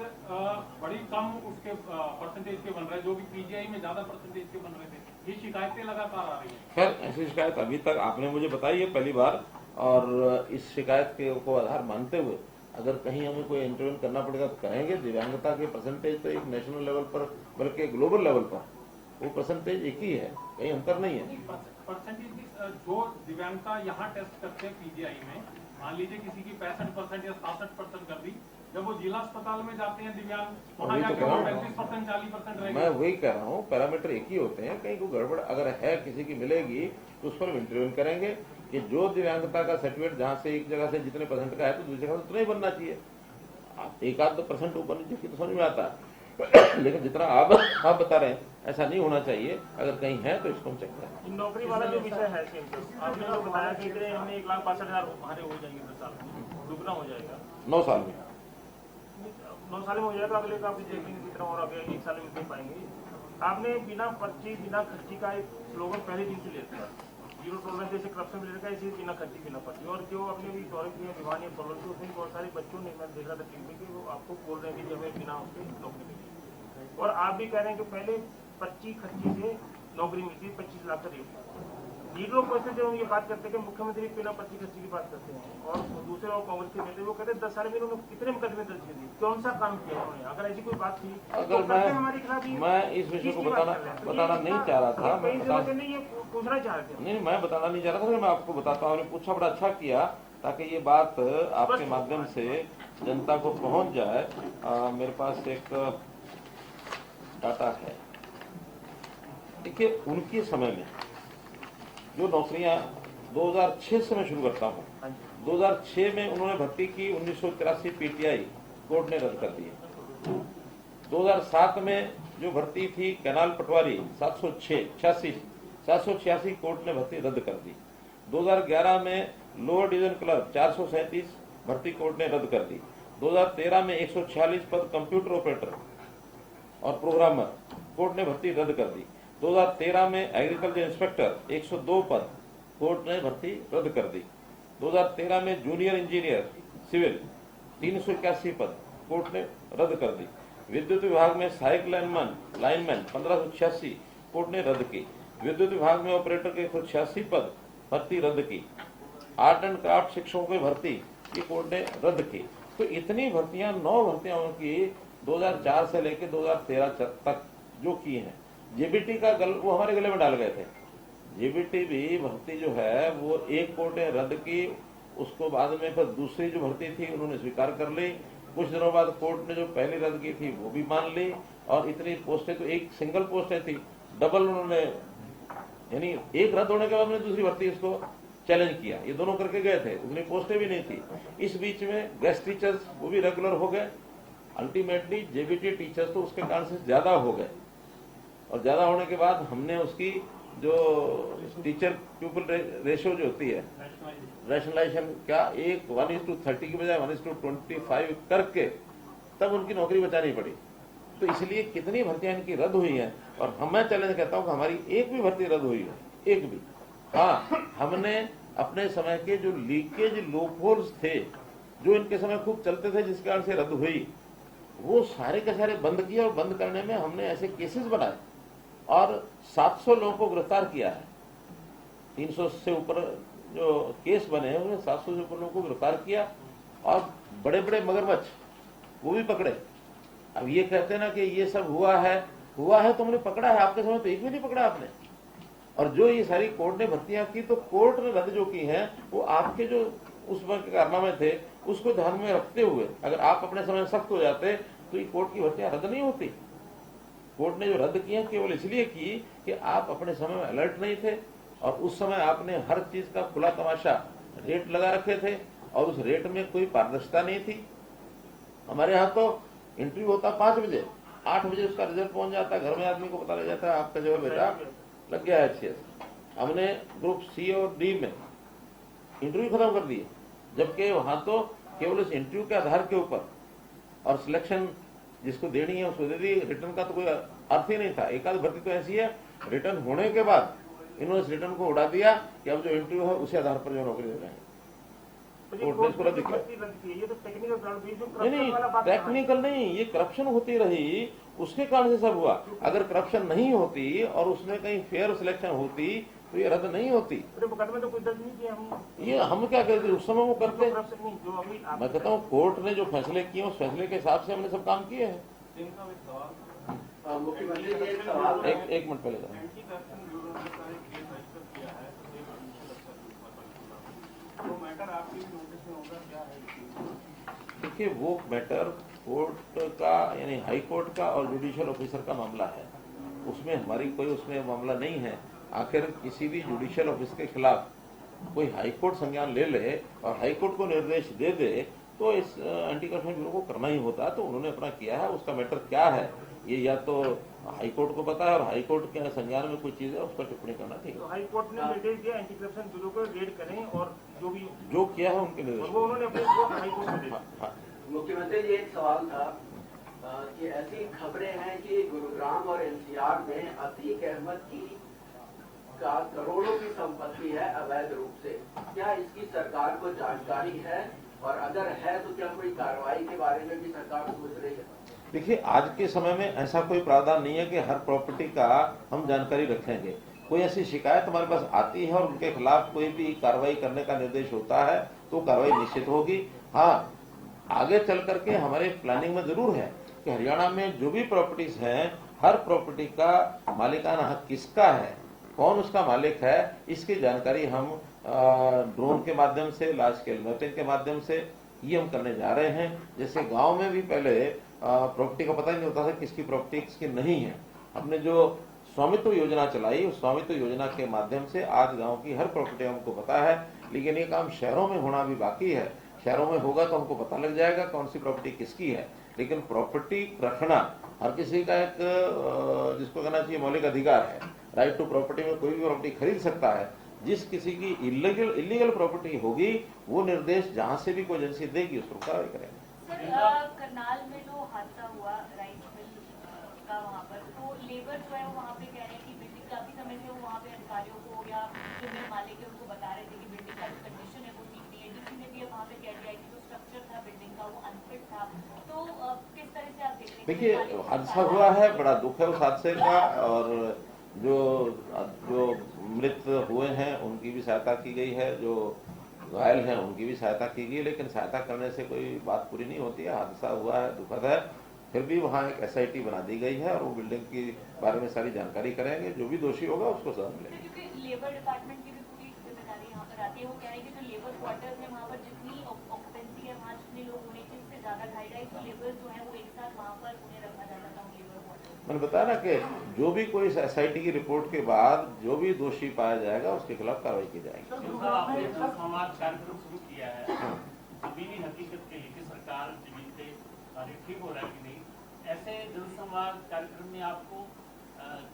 बड़ी कम उसके परसेंटेज के बन रहे हैं, जो कि पीजीआई में ज्यादा परसेंटेज के बन रहे थे। ये शिकायतें लगातार आ रही हैं। खैर ऐसी शिकायत अभी तक आपने मुझे बताई है पहली बार, और इस शिकायत के को आधार मानते हुए अगर कहीं हमें कोई इंटरव्यू करना पड़ेगा तो कहेंगे। दिव्यांगता के परसेंटेज तो एक नेशनल लेवल पर बल्कि ग्लोबल लेवल पर वो परसेंटेज एक ही है, कहीं अंतर नहीं है। परसेंटेज जो दिव्यांगता यहाँ टेस्ट करते हैं पीजीआई में, मान लीजिए किसी की 65% या 67% कर दी, जब वो जिला अस्पताल में जाते हैं दिव्यांग, वहाँ जाके वो 35% 40% रहेगा। मैं वही कह रहा हूँ, पैरामीटर एक ही होते हैं। कहीं कोई गड़बड़ अगर है किसी की मिलेगी तो उस पर इंटरव्यू करेंगे कि जो दिव्यांगता का सर्टिफिकेट जहाँ से एक जगह से जितने परसेंट का है तो दूसरी जगह से उतना ही बनना चाहिए। आप 1-2% ऊपर नीचे की तो समझ में आता है, लेकिन जितना आप बता रहे हैं ऐसा नहीं होना चाहिए। अगर कहीं है तो इसको हम चेक करें। नौकरी वाला जो विषय है आपने तो बताया कि हमने 1,62,000 हमारे हो जाएंगे 10 साल में, दुगना हो जाएगा 9 साल में। 9 साल में हो जाएगा, अगले का भी देखेंगे कितना और अगले 1 साल में दे पाएंगे। आपने बिना पर्ची बिना खर्ची का एक स्लोगन पहले दिन से लेते हैं, जीरो टॉलरेंस जैसे करप्शन लेकर का, इसे बिना खर्ची बिना पर्ची। और जो अपने भी दौरे किए विमान या फॉलोअर थे उसमें बहुत सारे बच्चों ने, मैं देख रहा था टीवी में कि वो आपको बोल रहे हैं कि हमें बिना उसके नौकरी मिली, और आप भी कह रहे हैं कि पहले पर्ची खर्ची से नौकरी मिलती है 25 लाख का रेट। लीडरों को से जो ये बात करते हैं कि मुख्यमंत्री बिना पर्ची खर्ची की बात करते हैं, और दूसरे और कांग्रेस के नेता वो कहते हैं 10 साल में उन्होंने कितने मुकदमे दर्ज किए, कौन सा काम किया उन्होंने? अगर ऐसी कोई बात थी अगर मैं इस विषय को बताना नहीं चाह रहा था, नहीं पूछना चाह रहे थे। नहीं, मैं बताना नहीं चाह रहा था, मैं आपको बताता हूँ। आपने पूछा, बड़ा अच्छा किया, ताकि ये बात आपके माध्यम से जनता को पहुंच जाए। मेरे पास एक डाटा है। देखिए, उनके समय में जो नौकरियां 2006 से मैं शुरू करता हूँ, 2006 में उन्होंने भर्ती की 1983 पीटीआई कोर्ट ने रद्द कर दी। 2007 में जो भर्ती थी कैनाल पटवारी 786 कोर्ट ने भर्ती रद्द कर दी। 2011 में लोअर डिवीजन क्लर्क 437 भर्ती कोर्ट ने रद्द कर दी। 2013 में 146 पद कंप्यूटर ऑपरेटर और प्रोग्रामर कोर्ट ने भर्ती रद्द कर दी। 2013 में एग्रीकल्चर इंस्पेक्टर 102 पद कोर्ट ने भर्ती रद्द कर दी। 2013 में जूनियर इंजीनियर सिविल 381 पद कोर्ट ने रद्द कर दी। विद्युत विभाग में सहायक लाइनमैन 1586 कोर्ट ने रद्द की। विद्युत विभाग में ऑपरेटर के 186 पद भर्ती रद्द की। आर्ट एंड क्राफ्ट शिक्षकों की भर्ती की कोर्ट ने रद्द की। तो इतनी भर्तियां, 9 भर्तियां उनकी 2004 से लेकर 2013 तक जो की हैं। जेबीटी का वो हमारे गले में डाल गए थे। जेबीटी भी भर्ती जो है वो एक कोर्ट ने रद्द की, उसको बाद में फिर दूसरी जो भर्ती थी उन्होंने स्वीकार कर ली। कुछ दिनों बाद कोर्ट ने जो पहली रद्द की थी वो भी मान ली, और इतनी पोस्टें तो एक सिंगल पोस्टें थी, डबल उन्होंने, यानी एक रद्द होने के बाद में दूसरी भर्ती उसको चैलेंज किया। ये दोनों करके गए थे, उतनी पोस्टें भी नहीं थी। इस बीच में गेस्ट टीचर्स वो भी रेगुलर हो गए। अल्टीमेटली जेबीटी टीचर्स तो उसके कारण से ज्यादा हो गए, और ज्यादा होने के बाद हमने उसकी जो टीचर प्यूपल रेशियो जो होती है, रैशनलाइजेशन क्या, एक 1:30 की बजाय 1:25 करके तब उनकी नौकरी बचानी पड़ी। तो इसलिए कितनी भर्तियां इनकी रद्द हुई हैं, और मैं चैलेंज कहता हूं कि हमारी एक भी भर्ती रद्द हुई है, एक भी। हाँ, हमने अपने समय के जो लीकेज लूपहोल्स थे, जो इनके समय खूब चलते थे, जिस कारण से रद्द हुई, वो सारे के सारे बंद किए, और बंद करने में हमने ऐसे केसेस बनाए और 700 लोगों को गिरफ्तार किया है। 300 से ऊपर जो केस बने हैं उन्हें 700 से ऊपर लोगों को गिरफ्तार किया, और बड़े बड़े मगरमच्छ वो भी पकड़े। अब ये कहते हैं ना कि ये सब हुआ है तो हमने पकड़ा है, आपके समय तो एक भी नहीं पकड़ा आपने। और जो ये सारी कोर्ट ने भर्तियां की, तो कोर्ट ने रद्द जो की हैं वो आपके जो उस वक्त के कारनामे थे उसको ध्यान में रखते हुए, अगर आप अपने समय सख्त हो जाते तो ये कोर्ट की भर्तियां रद्द नहीं होती। कोर्ट ने जो रद्द किया केवल इसलिए की कि आप अपने समय में अलर्ट नहीं थे, और उस समय आपने हर चीज का खुला तमाशा रेट लगा रखे थे, और उस रेट में कोई पारदर्शिता नहीं थी। हमारे यहाँ तो इंटरव्यू होता 5 बजे, 8 बजे उसका रिजल्ट पहुंच जाता है, घर में आदमी को पता लग जाता है आपका जो है बेटा लग गया है HCS। हमने ग्रुप C और D में इंटरव्यू खत्म कर दिए, जबकि वहां तो केवल इस इंटरव्यू के आधार के ऊपर और सिलेक्शन जिसको देनी है उसको दे दी, रिटर्न का तो कोई अर्थ ही नहीं था। एक आध भर्ती तो ऐसी है, रिटर्न होने के बाद इन्होंने इस रिटर्न को उड़ा दिया कि अब जो इंटरव्यू है उसी आधार पर जो नौकरी दे रहे हैं। कोर्ट ने इसको रद्द किया। ये तो टेक्निकल ग्राउंड भी, जो नहीं करप्शन वाला बात टेक्निकल नहीं, ये करप्शन होती रही, उसके कारण से सब हुआ। अगर करप्शन नहीं होती और उसमें कहीं फेयर सिलेक्शन होती तो ये रद्द नहीं होती। मुकदमे तो कोई दर्ज नहीं किया हम, ये हम क्या करते, उस समय वो करते। करप्शन नहीं जो अभी मैं कहता हूँ कोर्ट ने जो फैसले किए उस फैसले के हिसाब से हमने सब काम किए हैं। मुख्यमंत्री जी एक सवाल है। एक मिनट पहले था। एंटी करप्शन ब्यूरो ने का एक केस रजिस्टर किया है, एक ऑफिशियल अफसर तो मैटर आपकी भी नोटिस में होगा, क्या है? देखिए वो मैटर कोर्ट का यानी हाई कोर्ट का और जुडिशियल ऑफिसर का मामला है, उसमें हमारी कोई उसमें मामला नहीं है। आखिर किसी भी जुडिशियल ऑफिस के खिलाफ कोई हाई कोर्ट संज्ञान ले ले और हाई कोर्ट को निर्देश दे दे तो इस एंटी करप्शन ब्यूरो को करना ही होता। तो उन्होंने अपना किया है, उसका मैटर क्या है ये या तो हाई कोर्ट को पता है, और हाई कोर्ट के संज्ञान में कोई चीज है उस पर टिप्पणी करना ठीक है। तो हाई कोर्ट ने निर्देश दिया एंटी करप्शन ब्यूरो को रेड करें और जो किया है उनके निर्देश, वो उन्होंने अपने हाई कोर्ट में दे दिया। मुख्यमंत्री जी एक सवाल था कि ऐसी खबरें हैं कि गुरुग्राम और NCR में अतीक अहमद की करोड़ों की संपत्ति है अवैध रूप से, क्या इसकी सरकार को जानकारी है, और अगर है तो क्या कोई कार्रवाई के बारे में भी सरकार सोच रही है? देखिए आज के समय में ऐसा कोई प्रावधान नहीं है कि हर प्रॉपर्टी का हम जानकारी रखेंगे। कोई ऐसी शिकायत हमारे पास आती है और उनके खिलाफ कोई भी कार्रवाई करने का निर्देश होता है तो कार्रवाई निश्चित होगी। हाँ, आगे चल करके हमारे प्लानिंग में जरूर है कि हरियाणा में जो भी प्रॉपर्टीज हैं, हर प्रॉपर्टी का मालिकाना हक किसका है, कौन उसका मालिक है, इसकी जानकारी हम ड्रोन के माध्यम से, लार्ज स्केल मैपिंग के माध्यम से ये हम करने जा रहे हैं। जैसे गांव में भी पहले प्रॉपर्टी का पता ही नहीं होता था किसकी प्रॉपर्टी किसकी नहीं है। हमने जो स्वामित्व योजना चलाई, उस स्वामित्व योजना के माध्यम से आज गांव की हर प्रॉपर्टी हमको पता है। लेकिन ये काम शहरों में होना भी बाकी है। शहरों में होगा तो हमको पता लग जाएगा कौन सी प्रॉपर्टी किसकी है। लेकिन प्रॉपर्टी रखना हर किसी का एक जिसको कहना चाहिए मौलिक अधिकार है। राइट टू प्रॉपर्टी में कोई भी प्रॉपर्टी खरीद सकता है। जिस किसी की इलीगल प्रॉपर्टी होगी वो निर्देश जहां से भी कोई एजेंसी देगी उस पर कार्रवाई करेंगे। सर करनाल में जो हादसा हुआ राइस मिल का, वहाँ पर तो लेबर जो है वो वहाँ पे कह रहे हैं कि बिल्डिंग काफी समय से वो वहाँ पे अधिकारियों को या जो मिल मालिक है उनको बता रहे थे कि बिल्डिंग का जो कंडीशन है वो ठीक नहीं है। डीसी ने भी वहाँ पे कह दिया कि जो स्ट्रक्चर था बिल्डिंग का वो अनफिट था। तो किस तरह से आप देख रहे हैं? देखिए हादसा हुआ है, बड़ा दुख है उस हादसे का, और जो मृत हुए हैं उनकी भी सहायता की गई है, जो घायल हैं उनकी भी सहायता की गई। लेकिन सहायता करने से कोई बात पूरी नहीं होती है। हादसा हुआ है, दुखद है, फिर भी वहाँ एक SIT बना दी गई है और वो बिल्डिंग के बारे में सारी जानकारी करेंगे। जो भी दोषी होगा उसको सजा मिलेगी। क्योंकि लेबर डिपार्टमेंट की भी पूरी जिम्मेदारी यहाँ पर आती है। वो कह रहे हैं कि जो लेबर क्वार्टर्स है वहाँ पर जितनी ऑक्यूपेंसी है, वहाँ जितने लोग होने चाहिए उससे ज्यादा 250 लेबर जो है वो एक साथ वहाँ पर उन्हें रखा जाता था लेबर क्वार्टर। मैंने बताया ना कि जो भी कोई SIT की रिपोर्ट के बाद जो भी दोषी पाया जाएगा उसके खिलाफ कार्रवाई की जाएगी। आपने जो संवाद कार्यक्रम शुरू किया है जमीनी हकीकत के लिए कि सरकार जमीन पे कार्य ठीक हो रहा है कि नहीं, ऐसे जनसंवाद कार्यक्रम में आपको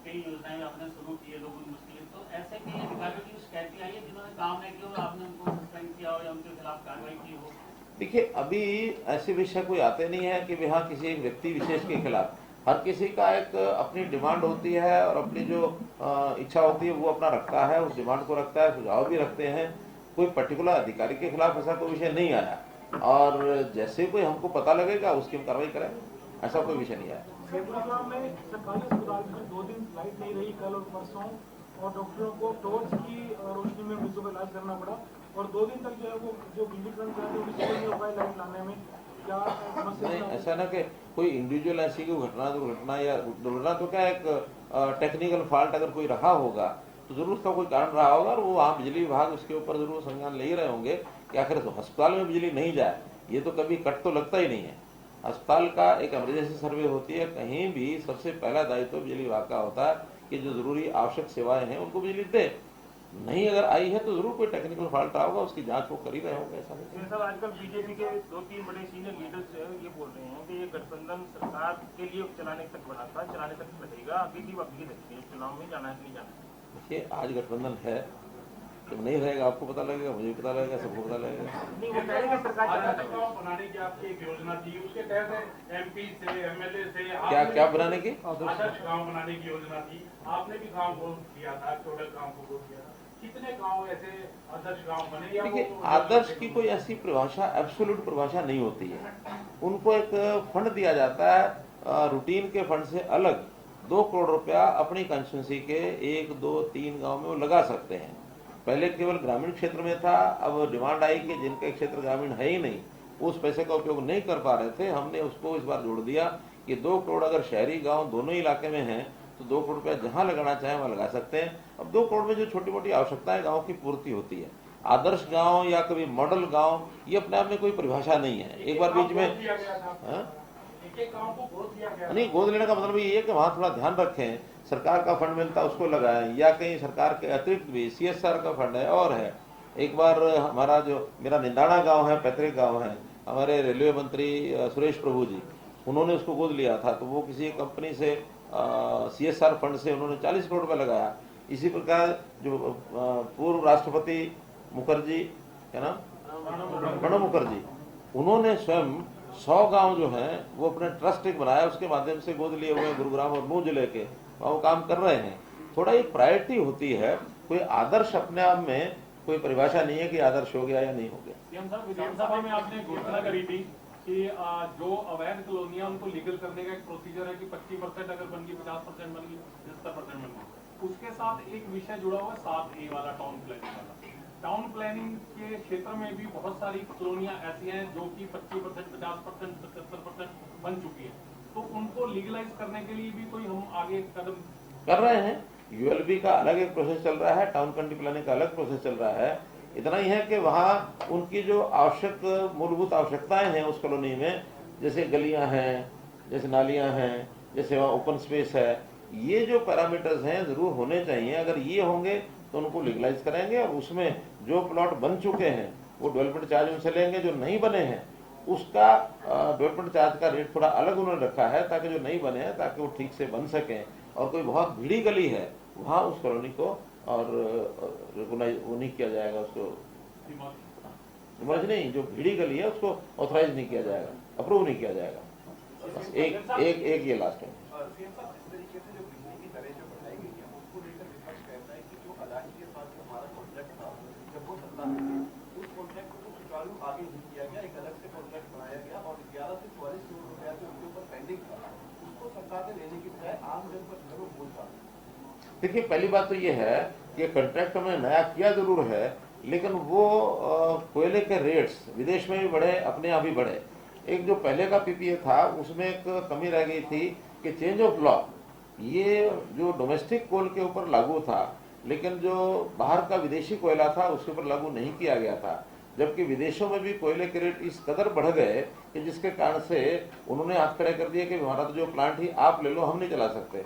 कई योजनाएं आपने शुरू की है लोगों की मुश्किलें, तो ऐसे भी अधिकारियों की शिकायतें आई है जिन्होंने काम नहीं किया और आपने उनको सस्पेंड किया हो या उनके खिलाफ कार्रवाई की हो? देखिए अभी ऐसे विषय कोई आते नहीं है कि यहाँ किसी एक व्यक्ति विशेष के खिलाफ। हर किसी का एक अपनी डिमांड होती है और अपनी जो इच्छा होती है वो अपना रखता है, उस डिमांड को रखता है, सुझाव भी रखते हैं। कोई पर्टिकुलर अधिकारी के खिलाफ ऐसा कोई विषय नहीं आया, और जैसे कोई हमको पता लगेगा उसकी हम कार्रवाई करेंगे। ऐसा कोई विषय नहीं आया। गुरुग्राम में सरकारी अस्पताल में 2 दिन लाइट नहीं रही कल और परसों, और डॉक्टरों को टॉर्च की रोशनी में मरीजों का इलाज करना पड़ा, और 2 दिन तक जो है वो जो बिजली करंट वो भी सही नहीं हो पाए लाइट लाने में। क्या समस्या नहीं, ऐसा ना कि कोई इंडिविजुअल ऐसी कोई घटना दुर्घटना या दुर्घटना तो क्या एक टेक्निकल फॉल्ट अगर कोई रहा होगा तो जरूर उसका कोई कारण रहा होगा और वो वहाँ बिजली विभाग उसके ऊपर जरूर संज्ञान ले ही रहे होंगे कि आखिर तो अस्पताल में बिजली नहीं जाए, ये तो कभी कट तो लगता ही नहीं है। अस्पताल का एक इमरजेंसी सर्वे होती है, कहीं भी सबसे पहला दायित्व तो बिजली विभाग का होता है कि जो जरूरी आवश्यक सेवाएं हैं उनको बिजली दे। नहीं अगर आई है तो जरूर कोई टेक्निकल फॉल्ट रहा होगा, उसकी जांच वो कर ही रहे होंगे, ऐसा नहीं। सर आजकल बीजेपी के 2-3 बड़े सीनियर लीडर्स ये बोल रहे हैं कि ये गठबंधन सरकार के लिए चलाने तक बना था, चलाने तक लगेगा, अभी की वक्त ही लगती है, चुनाव में जाना है कि नहीं जाना है। देखिए आज गठबंधन है, जब नहीं रहेगा आपको पता लगेगा, मुझे पता लगेगा, सबको पता लगेगा। नहीं वो कह रहे हैं कि सरकार चलाना आदर्श चाहिए। गांव बनाने की आपकी एक योजना थी, उसके तहत एमपी से एमएलए से क्या आपने क्या बनाने की? आदर्श गांव बनाने की योजना थी, आपने भी गांव को किया था, टोटल गांव को वोट किया था। कितने गांव ऐसे आदर्श गांव बने? या देखिए वो आदर्श की कोई ऐसी परिभाषा एब्सोल्यूट परिभाषा नहीं होती है। उनको एक फंड दिया जाता है, रूटीन के फंड से अलग 2 करोड़ रुपया अपनी कंस्टिट्यूंसी के 1, 2, 3 गांव में वो लगा सकते हैं। पहले केवल ग्रामीण क्षेत्र में था, अब डिमांड आई कि जिनके क्षेत्र ग्रामीण है ही नहीं उस पैसे का उपयोग नहीं कर पा रहे थे, हमने उसको इस बार जोड़ दिया कि 2 करोड़ अगर शहरी गांव दोनों ही इलाके में हैं तो 2 करोड़ रुपया जहां लगाना चाहे वहां लगा सकते हैं। अब 2 करोड़ में जो छोटी मोटी आवश्यकताएं गांव की पूर्ति होती है। आदर्श गांव या कभी मॉडल गांव ये अपने आप में कोई परिभाषा नहीं है। एक बार बीच में एक गांव को गोद दिया गया। नहीं, गोद लेने का मतलब ये है कि वहां थोड़ा ध्यान रखें, सरकार का फंड मिलता है उसको लगाएं, या कहीं सरकार के अतिरिक्त भी CSR का फंड है और है। एक बार हमारा जो मेरा निंदाना गांव है, पैतृक गांव है, हमारे रेलवे मंत्री सुरेश प्रभु जी, उन्होंने उसको गोद लिया था तो वो किसी कंपनी से CSR फंड से उन्होंने 40 करोड़ रुपए लगाया। इसी प्रकार जो पूर्व राष्ट्रपति मुखर्जी, क्या नाम, प्रणब मुखर्जी, उन्होंने स्वयं 100 गांव जो हैं वो अपने ट्रस्ट एक बनाया, उसके माध्यम से गोद लिए हुए गुरुग्राम और नूह जिले के, वो काम कर रहे हैं। थोड़ा एक प्रायोरिटी होती है, कोई आदर्श अपने आप में कोई परिभाषा नहीं है कि आदर्श हो गया या नहीं हो गया। सीएम साहब, विधानसभा में आपने घोषणा करी थी कि जो अवैध कॉलोनियां उनको लीगल करने का एक प्रोसीजर है कि 25% अगर बन गई, 50% बन गई, 75% बन गई। उसके साथ एक विषय जुड़ा हुआ है 7A वाला, टाउन प्लानिंग वाला। टाउन प्लानिंग के क्षेत्र में भी बहुत सारी कॉलोनियां ऐसी हैं जो कि 25%, 50%, 75% बन चुकी है, तो उनको लीगलाइज करने के लिए भी कोई हम आगे कदम कर रहे हैं। ULB का अलग एक प्रोसेस चल रहा है, टाउन कंट्री प्लानिंग का अलग प्रोसेस चल रहा है। इतना ही है कि वहाँ उनकी जो आवश्यक मूलभूत आवश्यकताएं हैं उस कॉलोनी में, जैसे गलियां हैं, जैसे नालियां हैं, जैसे वहाँ ओपन स्पेस है, ये जो पैरामीटर्स हैं जरूर होने चाहिए। अगर ये होंगे तो उनको लीगलाइज करेंगे और उसमें जो प्लॉट बन चुके हैं वो डेवलपमेंट चार्ज उनसे लेंगे, जो नहीं बने हैं उसका डेवलपमेंट चार्ज का रेट थोड़ा अलग उन्होंने रखा है ताकि जो नहीं बने हैं ताकि वो ठीक से बन सकें। और कोई बहुत भीड़ी गली है वहाँ उस कॉलोनी को और रिकॉग्नाइज वो नहीं किया जाएगा, उसको नहीं, जो भीड़ी गली है उसको ऑथराइज नहीं किया जाएगा, अप्रूव नहीं किया जाएगा। बस एक ये लास्ट है। आगे नहीं किया गया, एक अलग से कॉन्ट्रैक्ट बनाया गया और 11 से 44 करोड़ रुपया जो उनके ऊपर पेंडिंग था उसको सरकार ने लेने की बजाय आम जन पर जो बोल रहा है। देखिए पहली बात तो ये है कि कॉन्ट्रैक्ट हमने नया किया जरूर है, लेकिन वो कोयले के रेट्स विदेश में भी बढ़े, अपने यहाँ भी बढ़े। एक जो पहले का PPA था उसमें एक कमी रह गई थी कि चेंज ऑफ लॉ, ये जो डोमेस्टिक कोल के ऊपर लागू था लेकिन जो बाहर का विदेशी कोयला था उसके ऊपर लागू नहीं किया गया था। जबकि विदेशों में भी कोयले के रेट इस कदर बढ़ गए कि जिसके कारण से उन्होंने हाथ खड़े कर दिए कि हमारा तो जो प्लांट ही आप ले लो, हम नहीं चला सकते।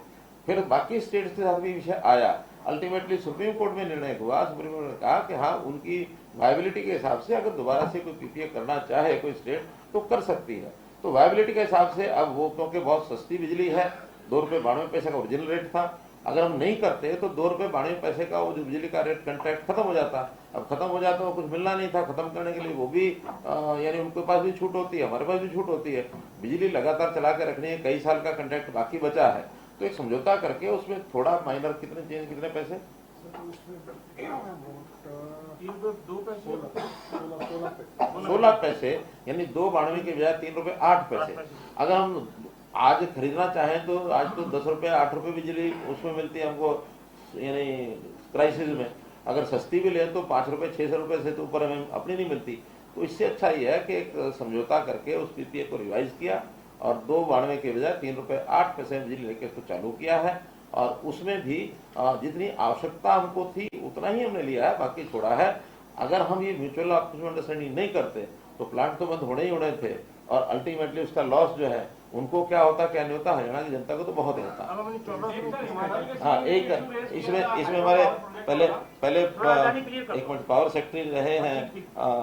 फिर बाकी स्टेट्स के साथ भी विषय आया, अल्टीमेटली सुप्रीम कोर्ट में निर्णय हुआ, सुप्रीम कोर्ट ने कहा कि हाँ उनकी वायबिलिटी के हिसाब से अगर दोबारा से कोई PPA करना चाहे कोई स्टेट तो कर सकती है। तो वायबिलिटी के हिसाब से अब वो, क्योंकि बहुत सस्ती बिजली है, 2 रुपये 92 पैसे का ओरिजिनल रेट था, अगर हम नहीं करते तो 2 रुपये 92 पैसे का वो जो बिजली का रेट कॉन्ट्रैक्ट खत्म हो जाता। अब खत्म हो जाता तो कुछ मिलना नहीं था, खत्म करने के लिए वो भी यानी उनके पास भी छूट होती है, हमारे पास भी छूट होती है। बिजली लगातार चला के रखनी है, कई साल का कॉन्ट्रैक्ट बाकी बचा है, तो एक समझौता करके उसमें थोड़ा माइनर कितने चेंज, कितने पैसे, 16 पैसे, यानी 2.92 के बजाय 3 रुपये 8 पैसे। अगर हम आज खरीदना चाहें तो आज तो 10 रुपये 8 रुपये बिजली उसमें मिलती है हमको, यानी क्राइसिस में। अगर सस्ती भी ले तो 5 रुपये 6 रुपये से तो ऊपर हमें अपनी नहीं मिलती। तो इससे अच्छा ये है कि एक समझौता करके उस पीपीए को रिवाइज किया और 2.92 के बजाय 3 रुपये 8 पैसे बिजली लेके उसको चालू किया है। और उसमें भी जितनी आवश्यकता हमको थी उतना ही हमने लिया है, बाकी छोड़ा है। अगर हम ये म्यूचुअल अंडरस्टैंडिंग नहीं करते तो प्लांट तो बंद होने ही होने थे, और अल्टीमेटली उसका लॉस जो है उनको क्या होता क्या नहीं होता, हरियाणा की जनता को तो बहुत होता। हाँ, एक इसमें हमारे पहले एक मिनट पावर सेक्रेटरी रहे हैं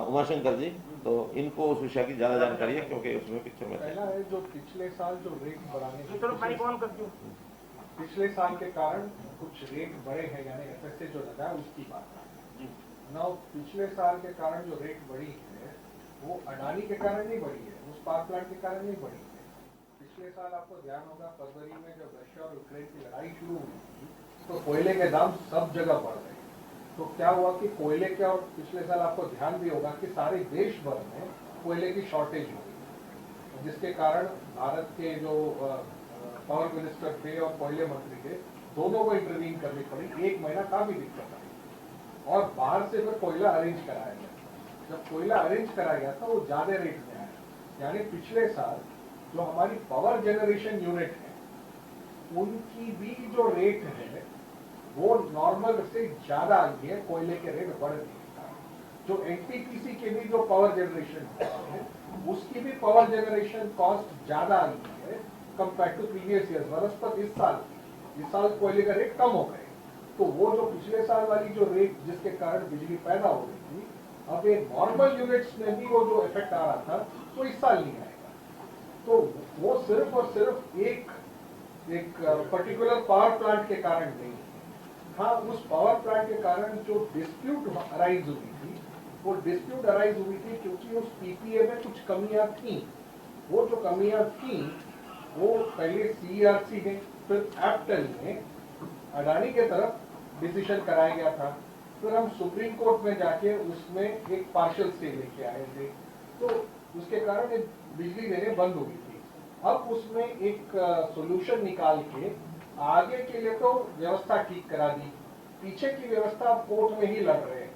उमाशंकर जी, तो इनको उस विषय की ज्यादा जानकारी है क्योंकि उसमें पिक्चर में पहला है जो पिछले साल जो रेट बढ़ाने पिछले साल के कारण कुछ रेट बढ़े हैं, यानी एफएसए जो लगा उसकी बात है ना। पिछले साल के कारण जो रेट बढ़ी है वो अडानी के कारण नहीं बढ़ी है, उस पावर प्लांट के कारण नहीं बढ़ी है। पिछले साल आपको ध्यान होगा फरवरी में जब रशिया और यूक्रेन की लड़ाई शुरू हुई थी तो कोयले के दाम सब जगह बढ़ गए। तो क्या हुआ कि कोयले के, और पिछले साल आपको ध्यान भी होगा कि सारे देश भर में कोयले की शॉर्टेज हुई, जिसके कारण भारत के जो पावर मिनिस्टर थे और कोयले मंत्री थे दोनों को इंटरवीन करनी पड़ी, 1 महीना काफी दिक्कत आई और बाहर से फिर कोयला अरेंज कराया गया। जब कोयला अरेंज कराया गया था वो ज्यादा रेट में आया, यानी पिछले साल जो हमारी पावर जनरेशन यूनिट है उनकी भी जो रेट है वो नॉर्मल से ज्यादा आई है, कोयले के रेट बढ़ गए। जो एनटीपीसी के भी जो पावर जनरेशन है उसकी भी पावर जनरेशन कॉस्ट ज्यादा आई है कंपेयर टू प्रीवियस ईयर। वनस्पत इस साल कोयले का रेट कम हो गए, तो वो जो पिछले साल वाली जो रेट जिसके कारण बिजली पैदा हो रही थी, अब ये नॉर्मल यूनिट्स में भी वो जो इफेक्ट आ रहा था वो इस साल नहीं आएगा। तो वो सिर्फ और सिर्फ एक पर्टिकुलर पावर प्लांट के कारण नहीं है। हाँ, उस पावर प्लांट के कारण जो डिस्प्यूट अराइज हुई थी वो डिस्प्यूट अराइज हुई थी क्योंकि उस पीपीए में कुछ कमियां थी। वो जो कमियां थी वो पहले सीईआरसी ने फिर एप्टल ने अडानी के तरफ डिसीजन कराया गया था, फिर हम सुप्रीम कोर्ट में जाके उसमें एक पार्शियल स्टे लेके आए थे, तो उसके कारण बिजली देने बंद हो गई थी। अब उसमें एक सॉल्यूशन निकाल के आगे के लिए तो व्यवस्था ठीक करा दी, पीछे की व्यवस्था आप कोर्ट में ही लड़ रहे हैं।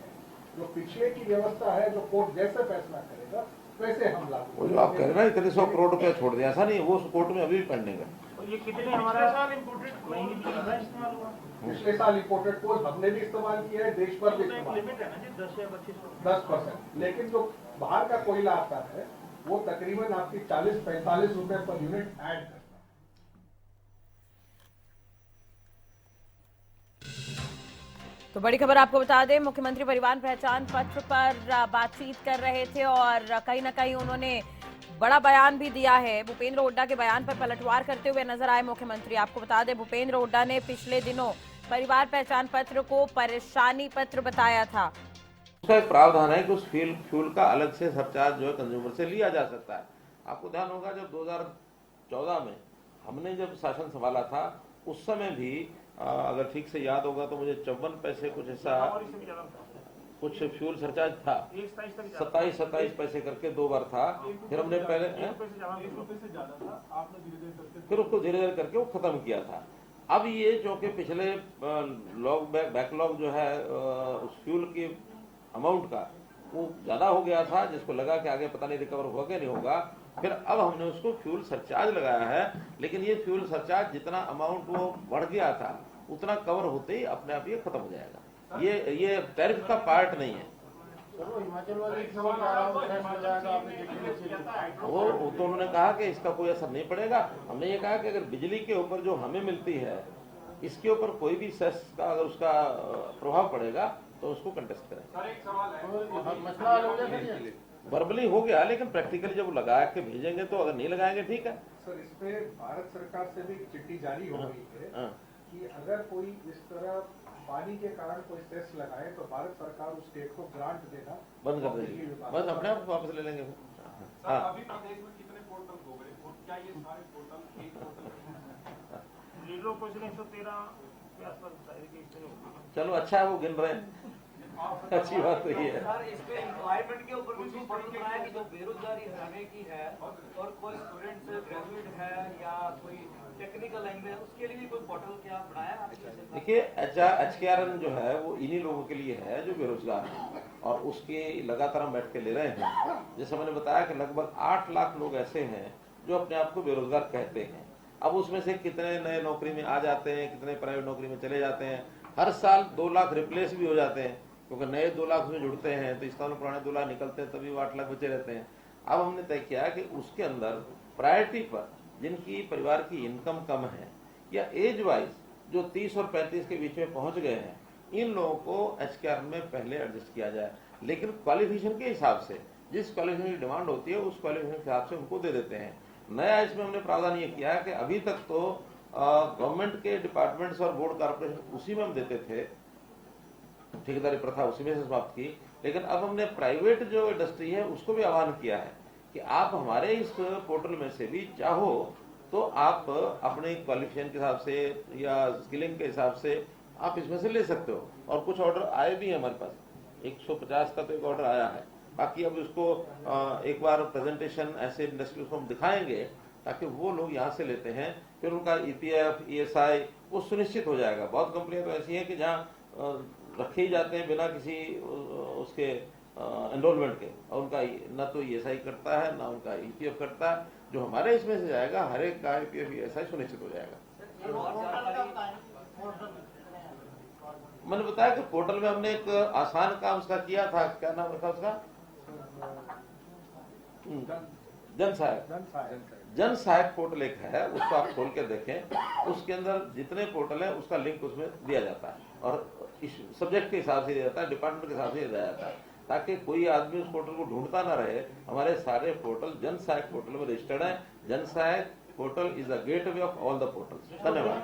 जो पिछले की व्यवस्था है, जो कोर्ट जैसे फैसला करेगा वैसे हम लागू। जो आप कह रहे हैं ना इतने 100 करोड़ रुपया छोड़ दिया, ऐसा नहीं, वो कोर्ट में अभी भी पेंडिंग है। ये कितने हमारा साल इम्पोर्टेड महंगी बिजली इस्तेमाल हुआ? पिछले साल इम्पोर्टेड कोल हमने भी इस्तेमाल किया है, देश भर भी इस्तेमाल। लिमिट है ना जी, 10 या 25%। 10%, लेकिन जो बाहर का कोयला आता है वो तकरीबन आपकी 40-45 रुपए पर यूनिट ऐड करता है। तो बड़ी खबर आपको बता दें, मुख्यमंत्री परिवहन पहचान पत्र पर बातचीत कर रहे थे और कहीं ना कहीं उन्होंने बड़ा बयान भी दिया है। भूपेंद्र हुड्डा के बयान पर पलटवार करते हुए नजर आए मुख्यमंत्री। आपको बता दें, भूपेंद्र हुड्डा ने पिछले दिनों परिवार पहचान पत्र को परेशानी पत्र बताया था। उसका एक प्रावधान है कि उस फ्यूल का अलग से सरचार्ज जो है कंज्यूमर से लिया जा सकता है। आपको ध्यान होगा जब 2014 में हमने जब शासन संभाला था उस समय भी अगर ठीक से याद होगा तो मुझे 54 पैसे कुछ ऐसा कुछ फ्यूल सरचार्ज था, 27 पैसे करके 2 बार था। फिर हमने पहले फिर उसको धीरे धीरे करके वो खत्म किया था। अब ये जो कि पिछले बैकलॉग जो है उस फ्यूल की अमाउंट का वो ज्यादा हो गया था, जिसको लगा कि आगे पता नहीं रिकवर होगा कि नहीं होगा। फिर अब हमने उसको फ्यूल सरचार्ज लगाया है, लेकिन ये फ्यूल सरचार्ज जितना अमाउंट वो बढ़ गया था उतना कवर होते ही अपने आप ये खत्म हो जाएगा। ये टैरिफ का पार्ट नहीं है। वो तो उन्होंने कहा कि इसका कोई असर नहीं पड़ेगा। हमने ये कहा कि अगर बिजली के ऊपर जो हमें मिलती है इसके ऊपर कोई भी सेस का अगर उसका प्रभाव पड़ेगा तो उसको कंटेस्ट करें। वर्बली हो गया, लेकिन प्रैक्टिकली जब लगा के भेजेंगे तो अगर नहीं लगाएंगे ठीक है। सर, इस पे भारत सरकार से भी चिट्ठी जारी हो गई है कि अगर कोई इस तरह पानी के कारण कोई सेस लगाए तो भारत सरकार उस स्टेट को ग्रांट देना बंद कर देगी, बस अपने आप वापस ले लेंगे। अभी प्रदेश में कितने पोर्टल हो गए और क्या ये सारे पोर्टल एक पोर्टल? लीडरों को 113 के आसपास बताया कि इसमें चलो अच्छा है वो गिन रहे हैं, अच्छी बात तो ये है। सर, इस पे एम्प्लॉयमेंट के ऊपर भी पोर्टल बनाया कि जो बेरोजगारी हटाने की है और कोई स्टूडेंट ग्रेजुएट है या कोई टेक्निकल लाइन में, उसके लिए भी कोई पोर्टल क्या बनाया? देखिए HRN जो है वो इन्हीं लोगों के लिए है जो बेरोजगार है। और उसकी लगातार हम बैठ के ले रहे हैं। जैसे मैंने बताया कि लगभग 8 लाख लोग ऐसे हैं जो अपने आप को बेरोजगार कहते हैं। अब उसमें से कितने नए नौकरी में आ जाते हैं, कितने प्राइवेट नौकरी में चले जाते हैं। हर साल 2 लाख रिप्लेस भी हो जाते हैं, क्योंकि नए 2 लाख में जुड़ते हैं तो इस साल पुराने 2 लाख निकलते हैं, तभी वो 8 लाख बचे रहते हैं। अब हमने तय किया कि उसके अंदर प्रायोरिटी पर जिनकी परिवार की इनकम कम है या एज वाइज जो 30 और 35 के बीच में पहुंच गए हैं, इन लोगों को एचकेआर में पहले एडजस्ट किया जाए, लेकिन क्वालिफिकेशन के हिसाब से जिस क्वालिफिकेशन की डिमांड होती है उस क्वालिफिकेशन के हिसाब से उनको दे देते हैं। नया इसमें हमने प्रावधान ये किया है कि अभी तक तो गवर्नमेंट के डिपार्टमेंट्स और बोर्ड कॉर्पोरेशन उसी में हम देते थे, ठेकेदारी प्रथा उसी में से समाप्त की, लेकिन अब हमने प्राइवेट जो इंडस्ट्री है उसको भी आह्वान किया है कि आप हमारे इस पोर्टल में से भी चाहो तो आप अपने क्वालिफिकेशन के हिसाब से या स्किलिंग के हिसाब से आप इसमें से ले सकते हो। और कुछ ऑर्डर आए भी हैं हमारे पास, 150 का तो एक ऑर्डर आया है। बाकी अब उसको एक बार प्रेजेंटेशन ऐसे इंडस्ट्री को हम दिखाएंगे ताकि वो लोग यहाँ से लेते हैं, फिर उनका ईपीएफ ईएसआई वो सुनिश्चित हो जाएगा। बहुत कंपनियां तो ऐसी हैं कि जहाँ रखे ही जाते हैं बिना किसी उसके एनरोलमेंट के, और उनका न तो ईएसआई करता है ना उनका ईपीएफ करता है। जो हमारे इसमें से जाएगा हर एक का ईपीएफ ईएसआई सुनिश्चित हो जाएगा। मैंने बताया कि पोर्टल में हमने एक आसान काम उसका किया था, क्या नाम था उसका, जन सहायक पोर्टल एक है, उसको आप खोल के देखें। उसके अंदर जितने पोर्टल है उसका लिंक उसमें दिया जाता है और इस सब्जेक्ट के हिसाब से दिया जाता है, डिपार्टमेंट के हिसाब से दिया जाता है, ताकि कोई आदमी उस पोर्टल को ढूंढता ना रहे। हमारे सारे पोर्टल जन सहायक पोर्टल में रजिस्टर्ड है। जन सहायक portal is the gateway of all the portals. धन्यवाद।